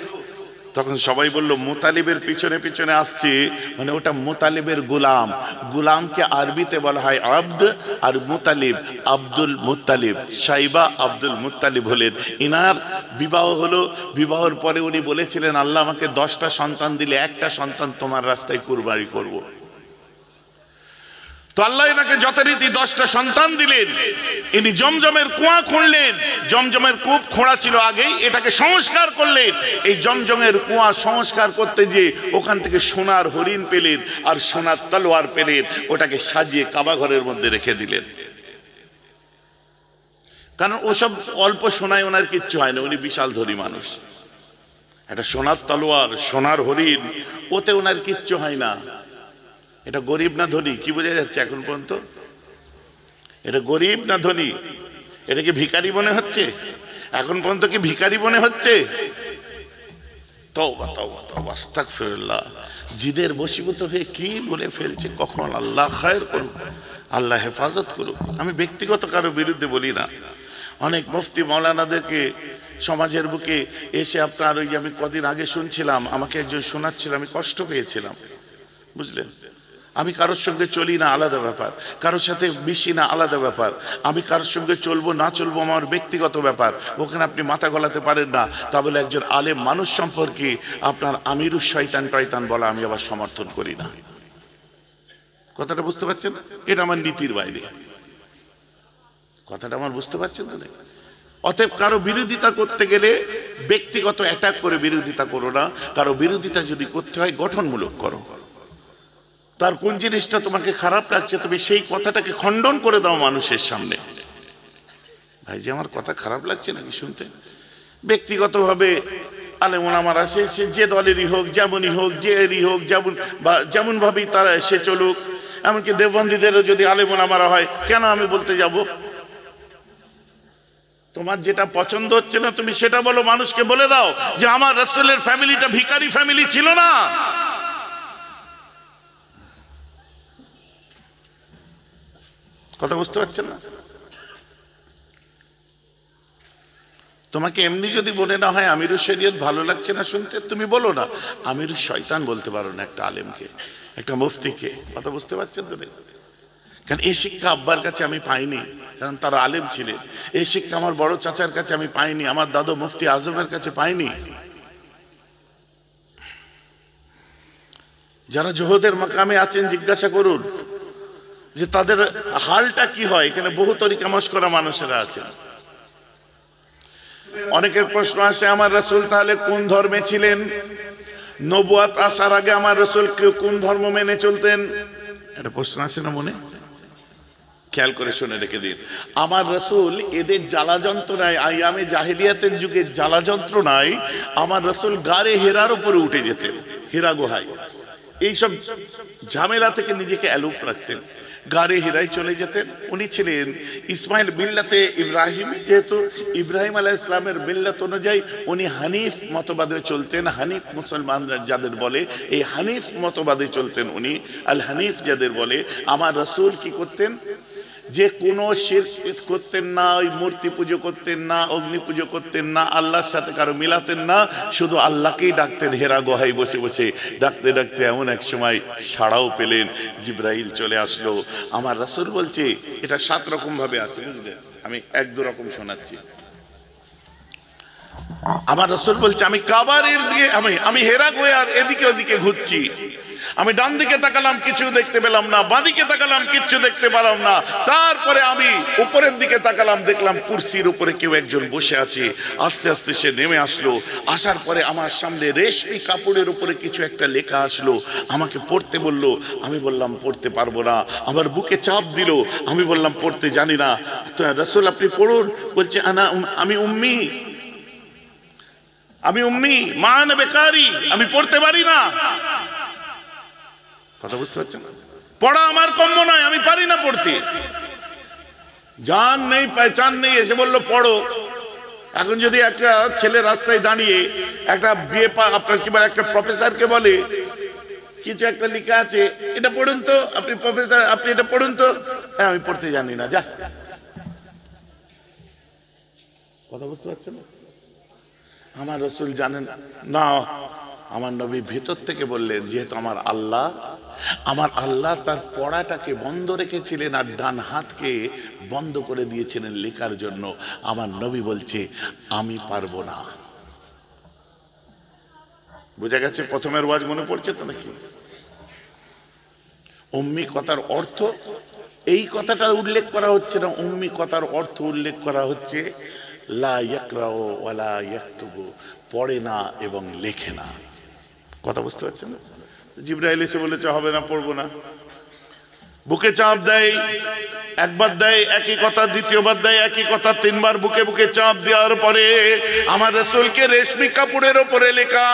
তখন সবাই বলল মুতালিবের পিছনে পিছনে আসছে, মানে ওটা মুতালিবের গোলাম। গোলামকে আরবিতে বলা হয় আব্দ, আর Muttalib Abdul Muttalib. Saiba Abdul Muttalib হলেন। ইনার বিবাহ হলো। বিবাহের পরে উনি বলেছিলেন, আল্লাহ আমাকে 10টা সন্তান দিলে একটা সন্তান তোমার রাস্তায় কুরবানি করব। তো আল্লাহ এনাকে যথারীতি 10টা সন্তান দিলেন। ইনি জমজমের কুয়া খুঁড়লেন। জমজমের কূপ খোঁড়া ছিল আগেই, এটাকে সংস্কার করলেন। এই জমজমের কুয়া সংস্কার করতে যে ওখান থেকে সোনার হরিণ পেলেন আর সোনার তলোয়ার পেলেন, ওটাকে সাজিয়ে কাবা ঘরের মধ্যে রেখে দিলেন। কারণ ওসব অল্প সোনায় ওনার কিচ্ছু হয় না, উনি বিশাল ধনী মানুষ। একটা সোনার তলোয়ার, সোনার হরিণ, ওতে ওনার কিচ্ছু হয় না। এটা গরিব না ধনী কি বোঝা যাচ্ছে এখন পর্যন্ত? এটা গরিব না ধনী? এটা কি ভিখারি মনে হচ্ছে এখন পর্যন্ত? কি ভিখারি মনে হচ্ছে? তওবা তওবা তওবা, আস্তাগফিরুল্লাহ। জিদের বশীভূত হয়ে কি বলে ফেলছে, কখন আল্লাহ খায়ের করুক, আল্লাহ হেফাজত করুক। আমি ব্যক্তিগত কারো বিরুদ্ধে বলি না। অনেক মুফতি মাওলানাদেরকে সমাজের বুকে এসে আপনার ওই, আমি কদিন আগে শুনছিলাম, আমাকে একজন শোনাচ্ছিল, আমি কষ্ট পেয়েছিলাম, বুঝলেন। আমি কারোর সঙ্গে চলি না, আলাদা ব্যাপার। কারোর সাথে মিশি না, আলাদা ব্যাপার। আমি কারোর সঙ্গে চলবো না চলবো আমার ব্যক্তিগত ব্যাপার, ওখানে আপনি মাথা গলাতে পারেন না। তা বলে একজন আলেম মানুষ সম্পর্কে আপনার আমিরুস শয়তান টয়তান বলা আমি আবার সমর্থন করি না। কথাটা বুঝতে পারছেন? এটা আমার নীতির বাইরে। কথাটা আমার বুঝতে পারছেন না? অতএব কারো বিরোধিতা করতে গেলে ব্যক্তিগত অ্যাটাক করে বিরোধিতা করো না। কারো বিরোধিতা যদি করতে হয় গঠনমূলক করো। তার কোন জিনিসটা তোমাকে খারাপ লাগছে, তুমি সেই কথাটাকে খণ্ডন করে দাও মানুষের সামনে। ভাই যে আমার কথা খারাপ লাগছে নাকি শুনতে? ব্যক্তিগতভাবে আলেম ওলামারা সে যে দলেরই হোক, যেমনই হোক, যেরই হোক, যেমন ভাবেই তারা সে চলুক। এমনকি দেওবন্দীদেরও যদি আলেম ওলামারা হয়, কেন আমি বলতে যাব? তোমার যেটা পছন্দ হচ্ছে না তুমি সেটা বলো, মানুষকে বলে দাও যে আমার রাসূলের ফ্যামিলিটা ভিখারি ফ্যামিলি ছিল না। কথা বুঝতে পারছেন না? তোমাকে এমনি যদি মনে না হয় আমিরুস শরীয়ত ভালো লাগছে না শুনতে, তুমি বলো না। আমিরুস শয়তান বলতে পারো না একটা আলেমকে, একটা মুফতিকে। কথা বুঝতে পারছেন তো? কারণ এই শিক্ষা আব্বার কাছে আমি পাইনি, কারণ তারা আলেম ছিলেন। এই শিক্ষা আমার বড় চাচার কাছে আমি পাইনি, আমার দাদু মুফতি আজমের কাছে পাইনি। যারা জোহদের মাকামে আছেন জিজ্ঞাসা করুন যে তাদের হালটা কি হয়। এখানে বহু তরিকা মশকরা মানুষেরা আছেন। অনেকের প্রশ্ন আসে, আমার রাসূল তাহলে কোন ধর্মে ছিলেন? নবুয়াত আসার আগে আমার রাসূল কোন ধর্ম মেনে চলতেন? এটা প্রশ্ন আসে না মনে? খেয়াল করে শুনে রেখে দিন। আমার রাসূল এদের জ্বালা যন্ত্রণায়, আইয়ামে জাহেলিয়াতের যুগে জ্বালা যন্ত্রণায় আমার রাসূল গারে হেরার উপরে উঠে যেতেন, হীরা গুহায়। এইসব ঝামেলা থেকে নিজেকে অ্যালুপ রাখতেন, গারে হীরায় চলে যেতেন। উনি ছিলেন ইসমাইল মিল্লাতে ইব্রাহিম, যেহেতু ইব্রাহিম আলাইহিস সালামের মিল্লাত অনুযায়ী উনি হানিফ মতবাদে চলতেন। হানিফ মুসলমানরা যাদের বলে, এই হানিফ মতবাদে চলতেন উনি, আল হানিফ যাদের বলে। আমার রাসূল কি করতেন? যে কোনো শিরক করতেন না, ওই মূর্তি পুজো করতেন না, অগ্নি পুজো করতেন না, আল্লাহর সাথে কারো মিলাতেন না, শুধু আল্লাহকেই ডাকতেন হেরা গুহায় বসে বসে। ডাকতে ডাকতে এমন এক সময় সাড়াও পেলেন, জিবরাইল চলে আসলো। আমার রাসূল বলছে, এটা 7 রকম ভাবে আছে, বুঝলেন? আমি 1-2 রকম শোনাচ্ছি। আমার রাসূল বলছে, আমি কাবার দিকে, আমি হেরা গুহার এদিকে ওদিকে ঘুরছি। আমি ডান দিকে তাকালাম, কিছু দেখতে পেলাম না, বাঁ দিকে তাকালাম, কিচ্ছু দেখতে পেলাম না। তারপরে আমি উপরের দিকে তাকালাম, দেখলাম কুরসির উপরে কেউ একজন বসে আছে। আস্তে আস্তে সে নেমে আসলো। আসার পরে আমার সামনে রেশমি কাপড়ের উপরে কিছু একটা লেখা আসলো, আমাকে পড়তে বললো। আমি বললাম পড়তে পারবো না। আমার বুকে চাপ দিল, আমি বললাম পড়তে জানি না। তো রাসূল আপনি পড়ুন। বলছে আমি উম্মি মা আনা বেকারি, আমি পড়তে পারি না। কথা বুঝতে পারছেন? পড়া আমার কম্য নয়, আমি পারি না পড়তে। জান নেই পেহচান নেই, এসে বললো পড়ো। এখন যদি একটা ছেলে রাস্তায় দাঁড়িয়ে একটা বিয়ে আপনার কি বলে একটা প্রফেসরকে বলে কিছু একটা লেখা আছে, এটা পড়ুন তো, আপনি প্রফেসর, আপনি এটা পড়ুন তো। হ্যাঁ আমি পড়তে জানি না, যা। কথা বুঝতে পারছেন না? আমার রাসূল জানেন না। আমার নবী ভেতর থেকে বললেন, যেহেতু আমার আল্লাহ তার পড়াটাকে বন্ধ রেখেছিলেন আর ডান হাতকে বন্ধ করে দিয়েছিলেন লেখার জন্য, আমার নবী বলছে আমি পারবো না। বুঝা গেছে? প্রথমের ওয়াজ মনে পড়ছে তো নাকি? উম্মি কথার অর্থ, এই কথাটা উল্লেখ করা হচ্ছে না, উম্মি কথার অর্থ উল্লেখ করা হচ্ছে লা ইয়াকরাউ ওয়ালা ইয়াকতুবু, পড়ে না এবং লেখে না। কথা বুঝতে পারছেন না? জিবরাইল এসে বলেছে হবে না, পড়বো না। বুকে চাপ দেয়, একবার দেয় একই কথা, দ্বিতীয়বার দেয় একই কথা, 3 বার বুকে বুকে চাপ দেওয়ার পরে আমার রাসূলকে রেশমি কাপড়ের উপরে লেখা,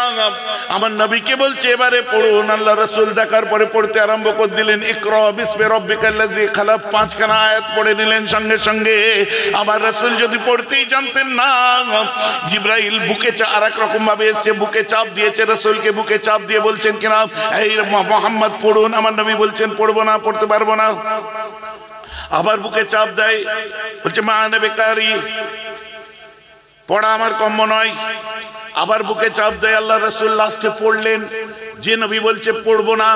আমার নবীকে বলছে এবারে পড়ুন। আল্লাহ রাসূল দেখার পরে পড়তে আরম্ভ করে দিলেন। ইকরা বিসমি রাব্বিকাল্লাযী খালাক, 5খানা আয়াত পড়ে নিলেন সঙ্গে সঙ্গে। আমার রাসূল যদি পড়তেই জানতেন না, জিবরাইল বুকে আর এক রকম ভাবে এসে বুকে চাপ দিয়েছে, রাসূলকে বুকে চাপ দিয়ে বলছেন কিনা, এই মুহাম্মদ পড়ুন। আমার নবী বলছেন পড়বো না, পড়তে পারবো না। আবার বুকে চাপ দেয়, বলছে মা আনা বেকারি, পড়া আমার কম্য নয়। আবার বুকে চাপ দেয়। আল্লাহ রাসূল লাস্টে পড়লেন। যে নবী বলছে পড়বো না,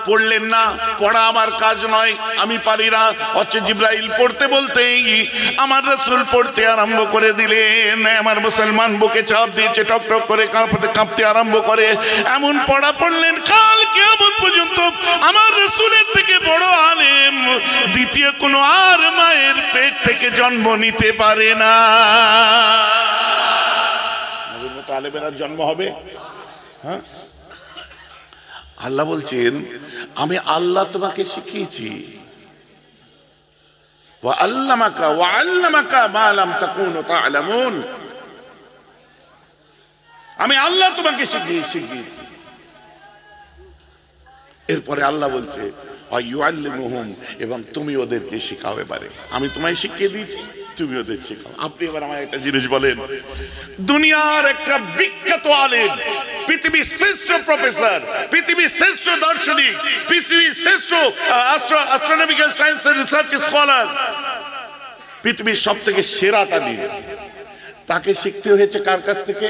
পড়লেন না, পড়া আমার কাজ নয়, আমি পারি না। অথচ জিবরাইল পড়তে বলতেই আমার রাসূল পড়তে আরম্ভ করে দিলেন। আমার মুসলমান বুকে চাপ দিয়েছে, টক টক করে কাঁপতে আরম্ভ করে। এমন পড়া পড়লেন, কাল কিয়ামত পর্যন্ত আমার রাসূলের থেকে বড় আলেম দ্বিতীয় কোনো আর মায়ের পেট থেকে জন্ম নিতে পারে না। নবীর মতো আলেমের আর জন্ম হবে? হ্যাঁ, আল্লাহ বলছেন আমি আল্লাহ তোমাকে শিখিয়েছি, ওয়া আল্লামাকা মা লাম তাকুনু তা'লামুন, আমি আল্লাহ তোমাকে শিখিয়েছি। এরপরে আল্লাহ বলছে ওয়া ইউআল্লিমুহুম, এবং তুমি ওদেরকে শেখাও। এবারে আমি তোমায় শিখিয়ে দিয়েছি, তুমি ওদের শেখাও। আপনি এবার আমায় একটা জিনিস বলেন, দুনিয়ার একটা বিখ্যাত আলেম, পৃথিবীর শ্রেষ্ঠ প্রফেসর, পৃথিবীর শ্রেষ্ঠ দার্শনিক, পৃথিবীর শ্রেষ্ঠ অ্যাস্ট্রোনমিক্যাল সায়েন্সের রিসার্চ স্কলার, পৃথিবীর সবথেকে সেরাটা নিয়ে, তাকে শিখতে হয়েছে কার কাছ থেকে?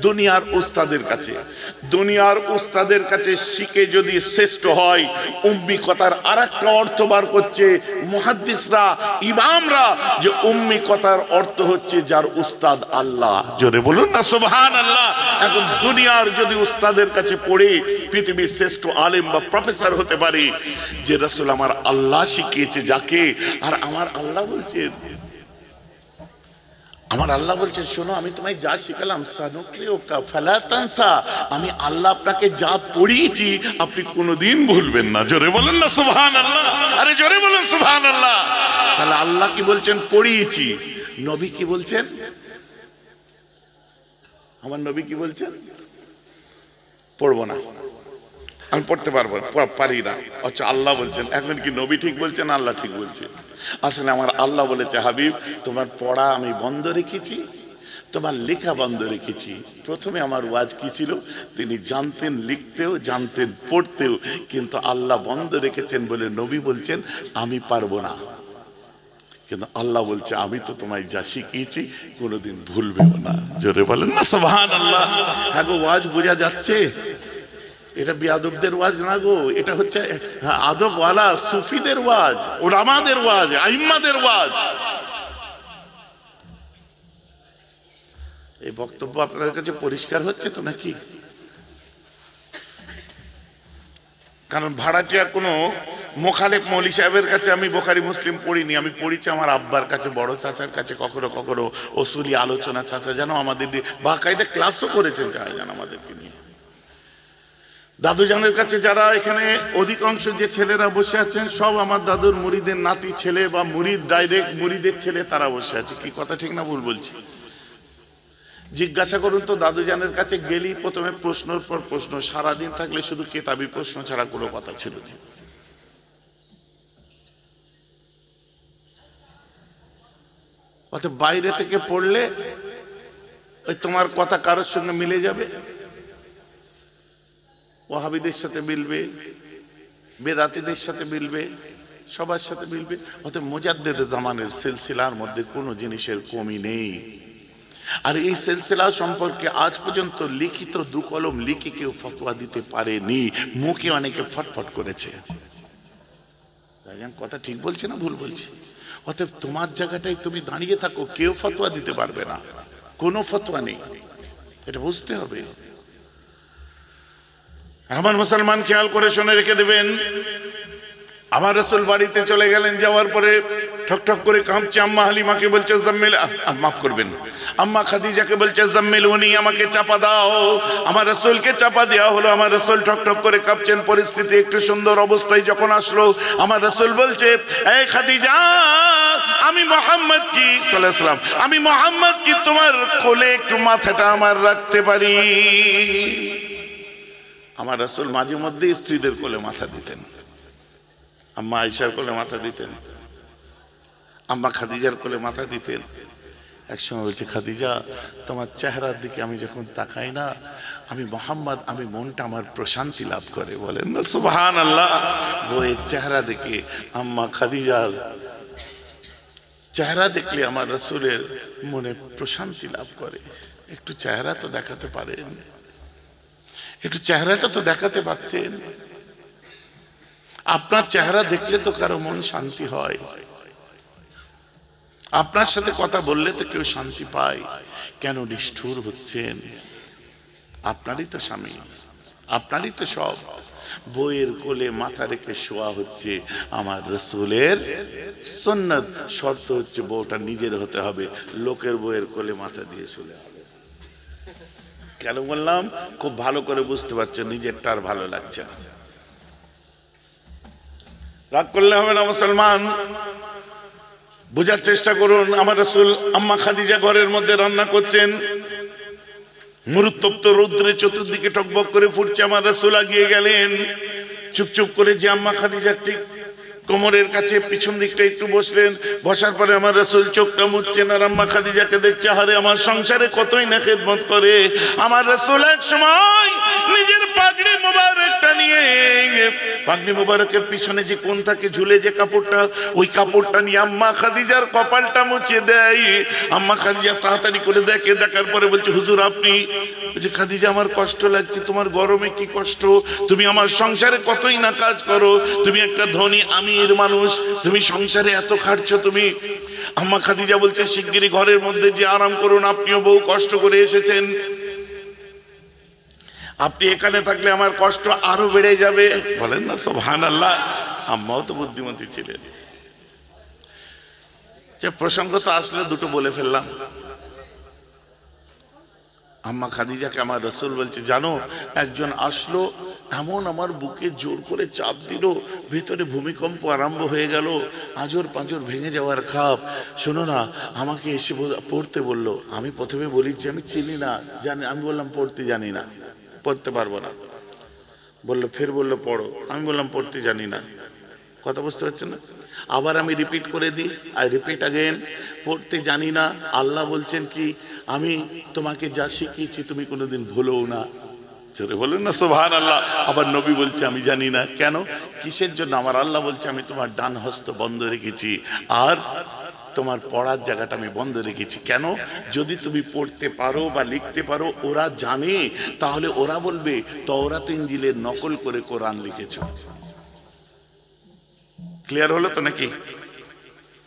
দুনিয়ার উস্তাদের কাছে। দুনিয়ার উস্তাদের কাছে শিখে যদি শ্রেষ্ঠ হয়, উম্মি কথার আরেকটা অর্থ বার করছে মুহাদ্দিসরা, ইমামরা, যে উম্মি কথার অর্থ হচ্ছে যার উস্তাদ আল্লাহ। জোরে বলুন না সুবহানাল্লাহ। এখন দুনিয়ার যদি উস্তাদের কাছে পড়ে পৃথিবীর শ্রেষ্ঠ আলেম বা প্রফেসর হতে পারে, যে রাসূল আমার আল্লাহ শিখিয়েছে যাকে, আর আমার আল্লাহ বলছেন, আমার আল্লাহ বলছেন শোনো আমি তোমায় যা শিখালাম সানুকরিউকা ফালা তানসা, আমি আল্লাহ আপনাকে যা পড়িয়েছি আপনি কোনোদিন ভুলবেন না। জোরে বলুন না সুবহানাল্লাহ। আরে জোরে বলুন সুবহানাল্লাহ। তাহলে আল্লাহ কি বলছেন? পড়িয়েছি। নবী কি বলছেন? আমার নবী কি বলছেন? পড়বো না, আমি পড়তে পারবো না, পারি না। আচ্ছা আল্লাহ বলছেন। এখন কি নবী ঠিক বলছেন, আল্লাহ ঠিক বলছে? আসলে আমার আল্লাহ বলেছে হাবিব তোমার পড়া আমি বন্ধ রেখেছি, তোমার লেখা বন্ধ রেখেছি। প্রথমে আমার ওয়াজ কি ছিল? তিনি জানতেন লিখতেও, জানতেন পড়তেও, কিন্তু আল্লাহ বন্ধ রেখেছেন বলে নবী বলছেন আমি পারবো না। কিন্তু আল্লাহ বলছে আমি তো তোমায় যা শিখিয়েছি কোনোদিন ভুলবেও না। জোরে বলেন না সুবহানাল্লাহ। হ্যাঁ গো, ওয়াজ বোঝা যাচ্ছে? এটা বিয়াদবদের ওয়াজ না গো, এটা হচ্ছে আদবওয়ালা সুফিদের ওয়াজ, উলামাদের ওয়াজ, আইম্মাদের ওয়াজ। এই বক্তব্য আপনাদের কাছে পরিষ্কার হচ্ছে তো নাকি? কারণ ভাড়াটিয়া কোনো মোখালেফ মৌলী সাহেবের কাছে আমি বুখারী মুসলিম পড়িনি, আমি পড়িছি আমার আব্বার কাছে, বড় চাচার কাছে, কখনো কখনো ওসুলি আলোচনা। চাচা যেন আমাদের বাকায়দা ক্লাসও করেছেন যেন আমাদেরকে নিয়ে। দাদুজানের কাছে যারা এখানে অধিকাংশ যে ছেলেরা বসে আছেন সব আমার দাদুর মুরিদের নাতি ছেলে বা মুরিদ, ডাইরেক্ট মুরিদের ছেলে, তারা বসে আছে। কি কথা ঠিক না ভুল বলছি? জিজ্ঞাসা করুন তো, দাদুজানের কাছে গেলি প্রথমে প্রশ্নের পর প্রশ্ন, সারাদিন থাকলে শুধু কেতাবি প্রশ্ন ছাড়া কোনো কথা ছিল না। অর্থাৎ বাইরে থেকে পড়লে ওই তোমার কথা কারোর সঙ্গে মিলে যাবে, ওয়াহাবিদের সাথে মিলবে, বেদাতীদের সাথে মিলবে, সবার সাথে মিলবে। অর্থাৎ মুজাদ্দেদ জামানের সিলসিলার মধ্যে কোনো জিনিসের কমি নেই। আর এই সিলসিলা সম্পর্কে আজ পর্যন্ত লিখিত দু কলম লিখে কেউ ফতোয়া দিতে পারেনি, মুখে অনেকে ফটফট করেছে। কথা ঠিক বলছে না ভুল বলছি? অতএব তোমার জায়গাটাই তুমি দাঁড়িয়ে থাকো, কেউ ফতোয়া দিতে পারবে না, কোনো ফতোয়া নেই, এটা বুঝতে হবে। আমার মুসলমান খেয়াল করে শুনে রেখে দেবেন, আমার রাসূল বাড়িতে চলে গেলেন, যাওয়ার পরে ঠকঠক করে কাঁপছে। আম্মা হালিমাকে বলছে জাম্মিল, মাফ করবেন, আম্মা খাদিজাকে বলছে জাম্মিলুনি, আমাকে চাপা দাও। আমার রাসূলকে চাপা দেওয়া হলো। আমার রাসূল ঠকঠক করে কাঁপছেন। পরিস্থিতি একটু সুন্দর অবস্থায় যখন আসলো, আমার রাসূল বলছে, এই খাদিজা, আমি মুহাম্মদ কি সাল্লাল্লাহু আলাইহি ওয়াসাল্লাম, আমি মুহাম্মদ কি তোমার কোলে একটু মাথাটা আমার রাখতে পারি? আমার রাসূল মাঝে মধ্যে স্ত্রীদের কোলে মাথা দিতেন। আম্মা আয়েশার কোলে মাথা দিতেন, আম্মা খাদিজার কোলে মাথা দিতেন। একসময় বলছে, খাদিজা, তোমার চেহারার দিকে আমি যখন তাকাই না, আমি মুহাম্মদ, আমি মনটা আমার প্রশান্তি লাভ করে। বলেন না সুবহানাল্লাহ। বইয়ের চেহারা দেখে, আম্মা খাদিজার চেহারা দেখলে আমার রাসূলের মনে প্রশান্তি লাভ করে। একটু চেহারা তো দেখাতে পারেন, একটু চেহারাটা তো দেখাতে পারতেন। আপনার চেহারা দেখলে তো কারো মন শান্তি হয়, আপনার সাথে কথা বললে তো কেউ শান্তি পায়। কেন নিষ্ঠুর হচ্ছেন? আপনারই তো স্বামী, আপনারই তো সব। বইয়ের কোলে মাথা রেখে শোয়া হচ্ছে আমার রাসূলের সুন্নাত। শর্ত হচ্ছে বউটা নিজের হতে হবে, লোকের বইয়ের কোলে মাথা দিয়ে শুলে হবে। কেন বললাম? খুব ভালো করে বুঝতে পারছেন, নিজেরটা আর ভালো লাগছে না। রাগ করলে হবে না মুসলমান, বোঝার চেষ্টা করুন। আমার রাসূল আম্মা খাদিজা ঘরের মধ্যে রান্না করছেন, মরুতপ্ত রৌদ্রে চতুর্দিকে টকবক করে ফুটছে। আমার রাসূল আগিয়ে গেলেন, চুপচুপ করে যে আম্মা খাদিজার ঠিক কোমরের কাছে পিছন দিকটা একটু বসলেন। বসার পরে আমার রাসূল চোখটা মুছছেন আর আম্মা খাদিজাকে দেখছে। আরে আমার সংসারে কতই না খেদমত করে। আমার রাসূল এক সময় নিজের পাগড়ি মোবারকটা নিয়ে, পাগড়ি মোবারকের পিছনে যে কোণ থাকে ঝুলে যে কাপড়টা, ওই কাপড়টা নিয়ে আম্মা খাদিজার কপালটা মুছে দেয়। আম্মা খাদিজা তাড়াতাড়ি করে দেখে, দেখার পরে বলছে, হুজুর আপনি? বলছে, খাদিজা আমার কষ্ট লাগছে। তোমার গরমে কি কষ্ট? তুমি আমার সংসারে কতই না কাজ করো, তুমি একটা ধনী আমির মানুষ, তুমি সংসারে এত খাটছো তুমি। আম্মা খাদিজা বলছে, শিগগিরই ঘরের মধ্যে যে আরাম করুন, আপনিও বহু কষ্ট করে এসেছেন, আপনি এখানে থাকলে আমার কষ্ট আরো বেড়ে যাবে। বলেন না সুবহানাল্লাহ। আম্মাও তো বুদ্ধিমতী ছিলেন। যে প্রসঙ্গ তো আসলে দুটো বলে ফেললাম। আম্মা খাদিজাকে আমার রাসূল বলছে, জানো একজন আসলো, এমন আমার বুকে জোর করে চাপ দিল, ভিতরে ভূমিকম্প আরম্ভ হয়ে গেল, আজর পাঁজর ভেঙে যাওয়ার খাপ। শোনো না, আমাকে এসে পড়তে বললো। আমি প্রথমে বলি যে আমি চিনি না, জানি। আমি বললাম পড়তে জানি না, পড়তে পারবো না। বললো, ফের বললো পড়ো। আমি বললাম পড়তে জানি না। কথা বুঝতে পারছেন না? আবার আমি রিপিট করে দিই, আই রিপিট अगेन, পড়তে জানি না। আল্লাহ বলছেন কি, আমি তোমাকে যা শিখিয়েছি তুমি কোনোদিন ভুলোও না। জোরে বলেন না সুবহানাল্লাহ। আবার নবী বলছে আমি জানি না। কেন, কিসের জন্য? আমার আল্লাহ বলছে আমি তোমার ডান হস্ত বন্ধ রেখেছি আর তোমার পড়ার জায়গাটা আমি বন্ধ রেখেছি। কেন? যদি তুমি পড়তে পারো বা লিখতে পারো, ওরা জানে, তাহলে ওরা বলবে তাওরাত ইনজিলের নকল করে কোরআন লিখেছো। ক্লিয়ার হলো তো নাকি?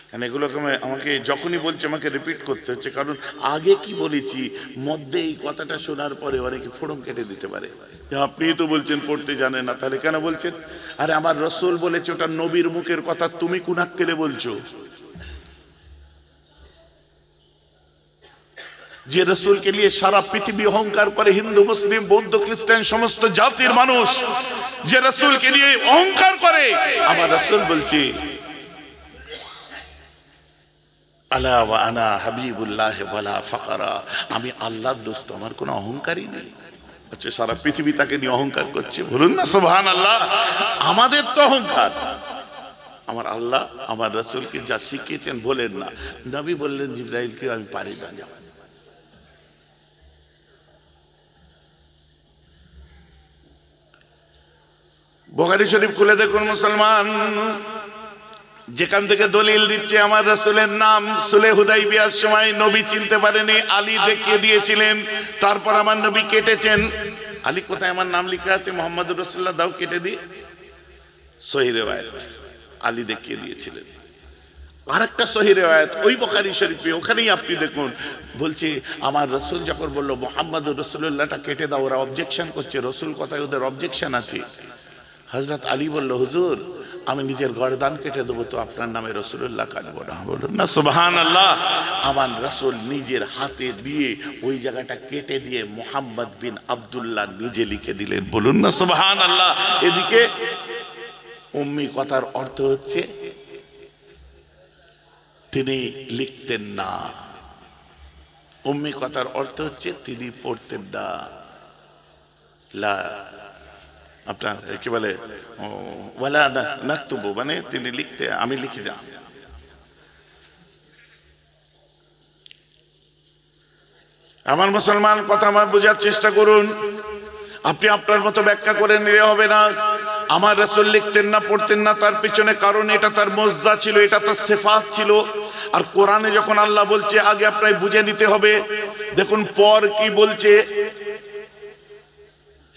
কারণ এগুলোকে আমাকে যখনই বলছে আমাকে রিপিট করতে হচ্ছে, কারণ আগে কি বলেছি, মধ্যে এই কথাটা শোনার পরে অনেকে ফোড়ন কেটে দিতে পারে যে আপনি তো বলছেন পড়তে জানেন না, তাহলে কেন বলছেন? আরে আমার রাসূল বলেছে, ওটা নবীর মুখের কথা, তুমি কোন আক্কেলে বলছো? যে রাসূলকে নিয়ে সারা পৃথিবী অহংকার করে, হিন্দু মুসলিম বৌদ্ধ খ্রিস্টান সমস্ত জাতির মানুষ যে রাসূলকে নিয়ে অহংকার করে, আমার রাসূল বলছে আলা ওয়া আনা হাবিবুল্লাহ ওয়ালা ফাকরা, আমি আল্লাহর দোস্ত, আমার কোনো অহংকারই নেই। আচ্ছা, সারা পৃথিবী তাকে নিয়ে অহংকার করছে, বলুন না সুবহানাল্লাহ। আমাদের তো অহংকার, আমার আল্লাহ আমার রাসূলকে যা শিখিয়েছেন বলেন না। নবী বললেন জিবরাইলকে, আমি পারি না। বুখারী শরীফ খুলে দেখুন মুসলমান, যেখান থেকে দলিল দিচ্ছে আমার রাসূলের নাম সুলে হুদাইবিয়ার সময় নবী চিনতে পারেনি, আলী দেখিয়ে দিয়েছিলেন, তারপর আমার নবী কেটেছেন। আলী কোথায় আমার নাম লেখা আছে মুহাম্মদুর রাসূলুল্লাহ, দাও কেটে দিয়ে। সহিহ রিওয়ায়াত, আলী দেখিয়ে দিয়েছিলেন। আরেকটা সহিহ রিওয়ায়াত ওই বুখারী শরীফে, ওখানেই আপনি দেখুন, বলছে আমার রাসূল যখন বলল মুহাম্মদুর রাসূলুল্লাহটা কেটে দাও, ওরা অবজেকশন করছে, রাসূল কথায় ওদের অবজেকশন আছে। হযরত আলী বলল, হুজুর আমি নিজের গর্দান কেটে দেবো, তো আপনার নামে রাসূলুল্লাহ কাটবো না। বলুন না সুবহানাল্লাহ। আমার রাসূল নিজের হাতে দিয়ে ওই জায়গাটা কেটে দিয়ে মুহাম্মদ বিন আব্দুল্লাহ নিজে লিখে দিলেন। বলুন না সুবহানাল্লাহ। এদিকে উম্মি কথার অর্থ হচ্ছে তিনি লিখতেন না, উম্মি কথার অর্থ হচ্ছে তিনি পড়তেন না। লা আপনার কি বলে, ওয়ালা নাকতুবু, মানে তিনি লিখতে, আমি লিখি না। আমার মুসলমান কথা আমার বোঝার চেষ্টা করুন, আপনি আপনার মতো ব্যাখ্যা করে নিলে হবে না। আমার রাসূল লিখতেন না, পড়তেন না, তার পিছনে কারণ এটা তার মজদা ছিল, এটা তার সিফাত ছিল। আর কোরআনে যখন আল্লাহ বলছে আগে আপনাকে বুঝে নিতে হবে। দেখুন পর কি বলছে,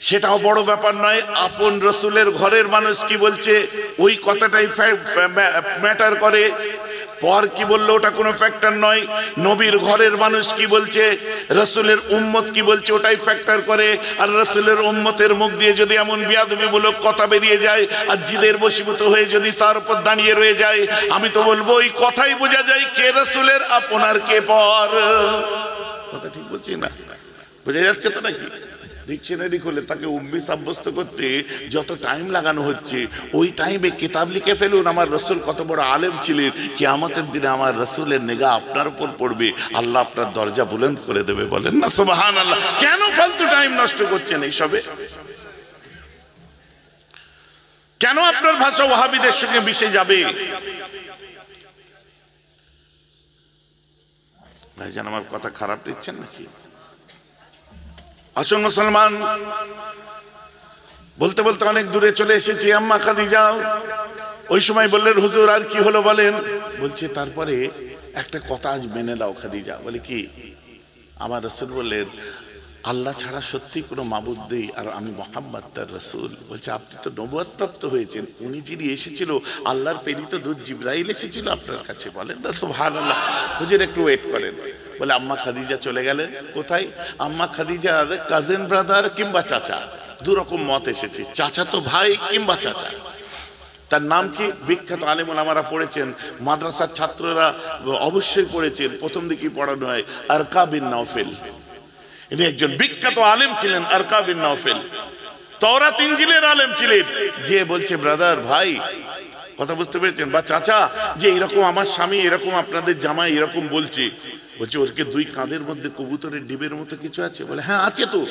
সেটাও বড় ব্যাপার নয়। আপন রাসূলের ঘরের মানুষ কি বলছে ওই কথাটাই ম্যাটার করে। পর কি বললো ওটা কোনো ফ্যাক্টর নয়। নবীর ঘরের মানুষ কি বলছে, রাসূলের উম্মত কি বলছে, ওটাই ফ্যাক্টর করে। আর রাসূলের উম্মতের মুখ দিয়ে যদি এমন বিয়াদবিমূলক কথা বেরিয়ে যায় আর জিদের বশীভূত হয়ে যদি তার উপর দাঁড়িয়ে রয়ে যায়, আমি তো বলবো ওই কথাই বোঝা যায় কে রাসূলের আপন আর কে পর। কথা ঠিক বলছি না? বোঝা যাচ্ছে তো নাকি? ডিকশনারি খুলে তাকে উম্মি সাব্যস্ত করতে যত টাইম লাগানো হচ্ছে, ওই টাইমে কিতাব লিখে ফেলুন আমার রাসূল কত বড় আলেম ছিলেন, কিয়ামতের দিনে আমার রাসূলের নিগাহ আপনার উপর পড়বে, আল্লাহ আপনার দরজা বুলন্দ করে দেবে। বলেন না সুবহানাল্লাহ। কেন ফালতু টাইম নষ্ট করছেন এইসবে? কেন আপনার ভাষা ওয়াহাবিদের সঙ্গে মিশে যাবে? ভাইজান আমার কথা খারাপ দিচ্ছেন নাকি? আসুন মুসলমান, বলতে বলতে অনেক দূরে চলে এসেছি। আম্মা খাদিজা ওই সময় বললেন, হুজুর আর কি হলো বলেন। বলছে তারপরে একটা কথা আজ মেনে নাও খাদিজা। বলে কি? আমার রাসূল বললেন, আল্লাহ ছাড়া সত্যি কোনো মাবুদ নেই, আর আমি মুহাম্মদ তার রাসূল। বলছে আপনি তো নবুয়ত প্রাপ্ত হয়েছেন, উনি যিনি এসেছিল আল্লাহর প্রেরিত দূত জিবরাইল এসেছিল আপনার কাছে। বলেন না সুবহানাল্লাহ। হুজুর একটু ওয়েট করেন। বলে আম্মা খাদিজা চলে গেলেন। কোথায়? আম্মা খাদিজার কাজিন ব্রাদার কিংবা চাচা, দুরকম মত এসেছে, চাচা তো ভাই কিংবা চাচা। তার নাম কি? বিখ্যাত আলেম ওলামারা পড়েছেন, মাদ্রাসার ছাত্ররা অবশ্যই পড়েছেন, প্রথম দিকেই পড়ানো হয়, আরকা বিন নাওফেল। ইনি একজন বিখ্যাত আলেম ছিলেন, আরকা বিন নাওফেল, তাওরাত ইনজিলের আলেম ছিলেন। যে বলছে ব্রাদার, ভাই, কথা বুঝতে পেরেছেন? বা চাচা, যে এরকম আমার স্বামী, এরকম আপনাদের জামাই এরকম বলছে। বলছে ওর কি দুই কাঁধের মধ্যে কবুতরের ডিবের মতো কিছু আছে? বলে হ্যাঁ আছে তো।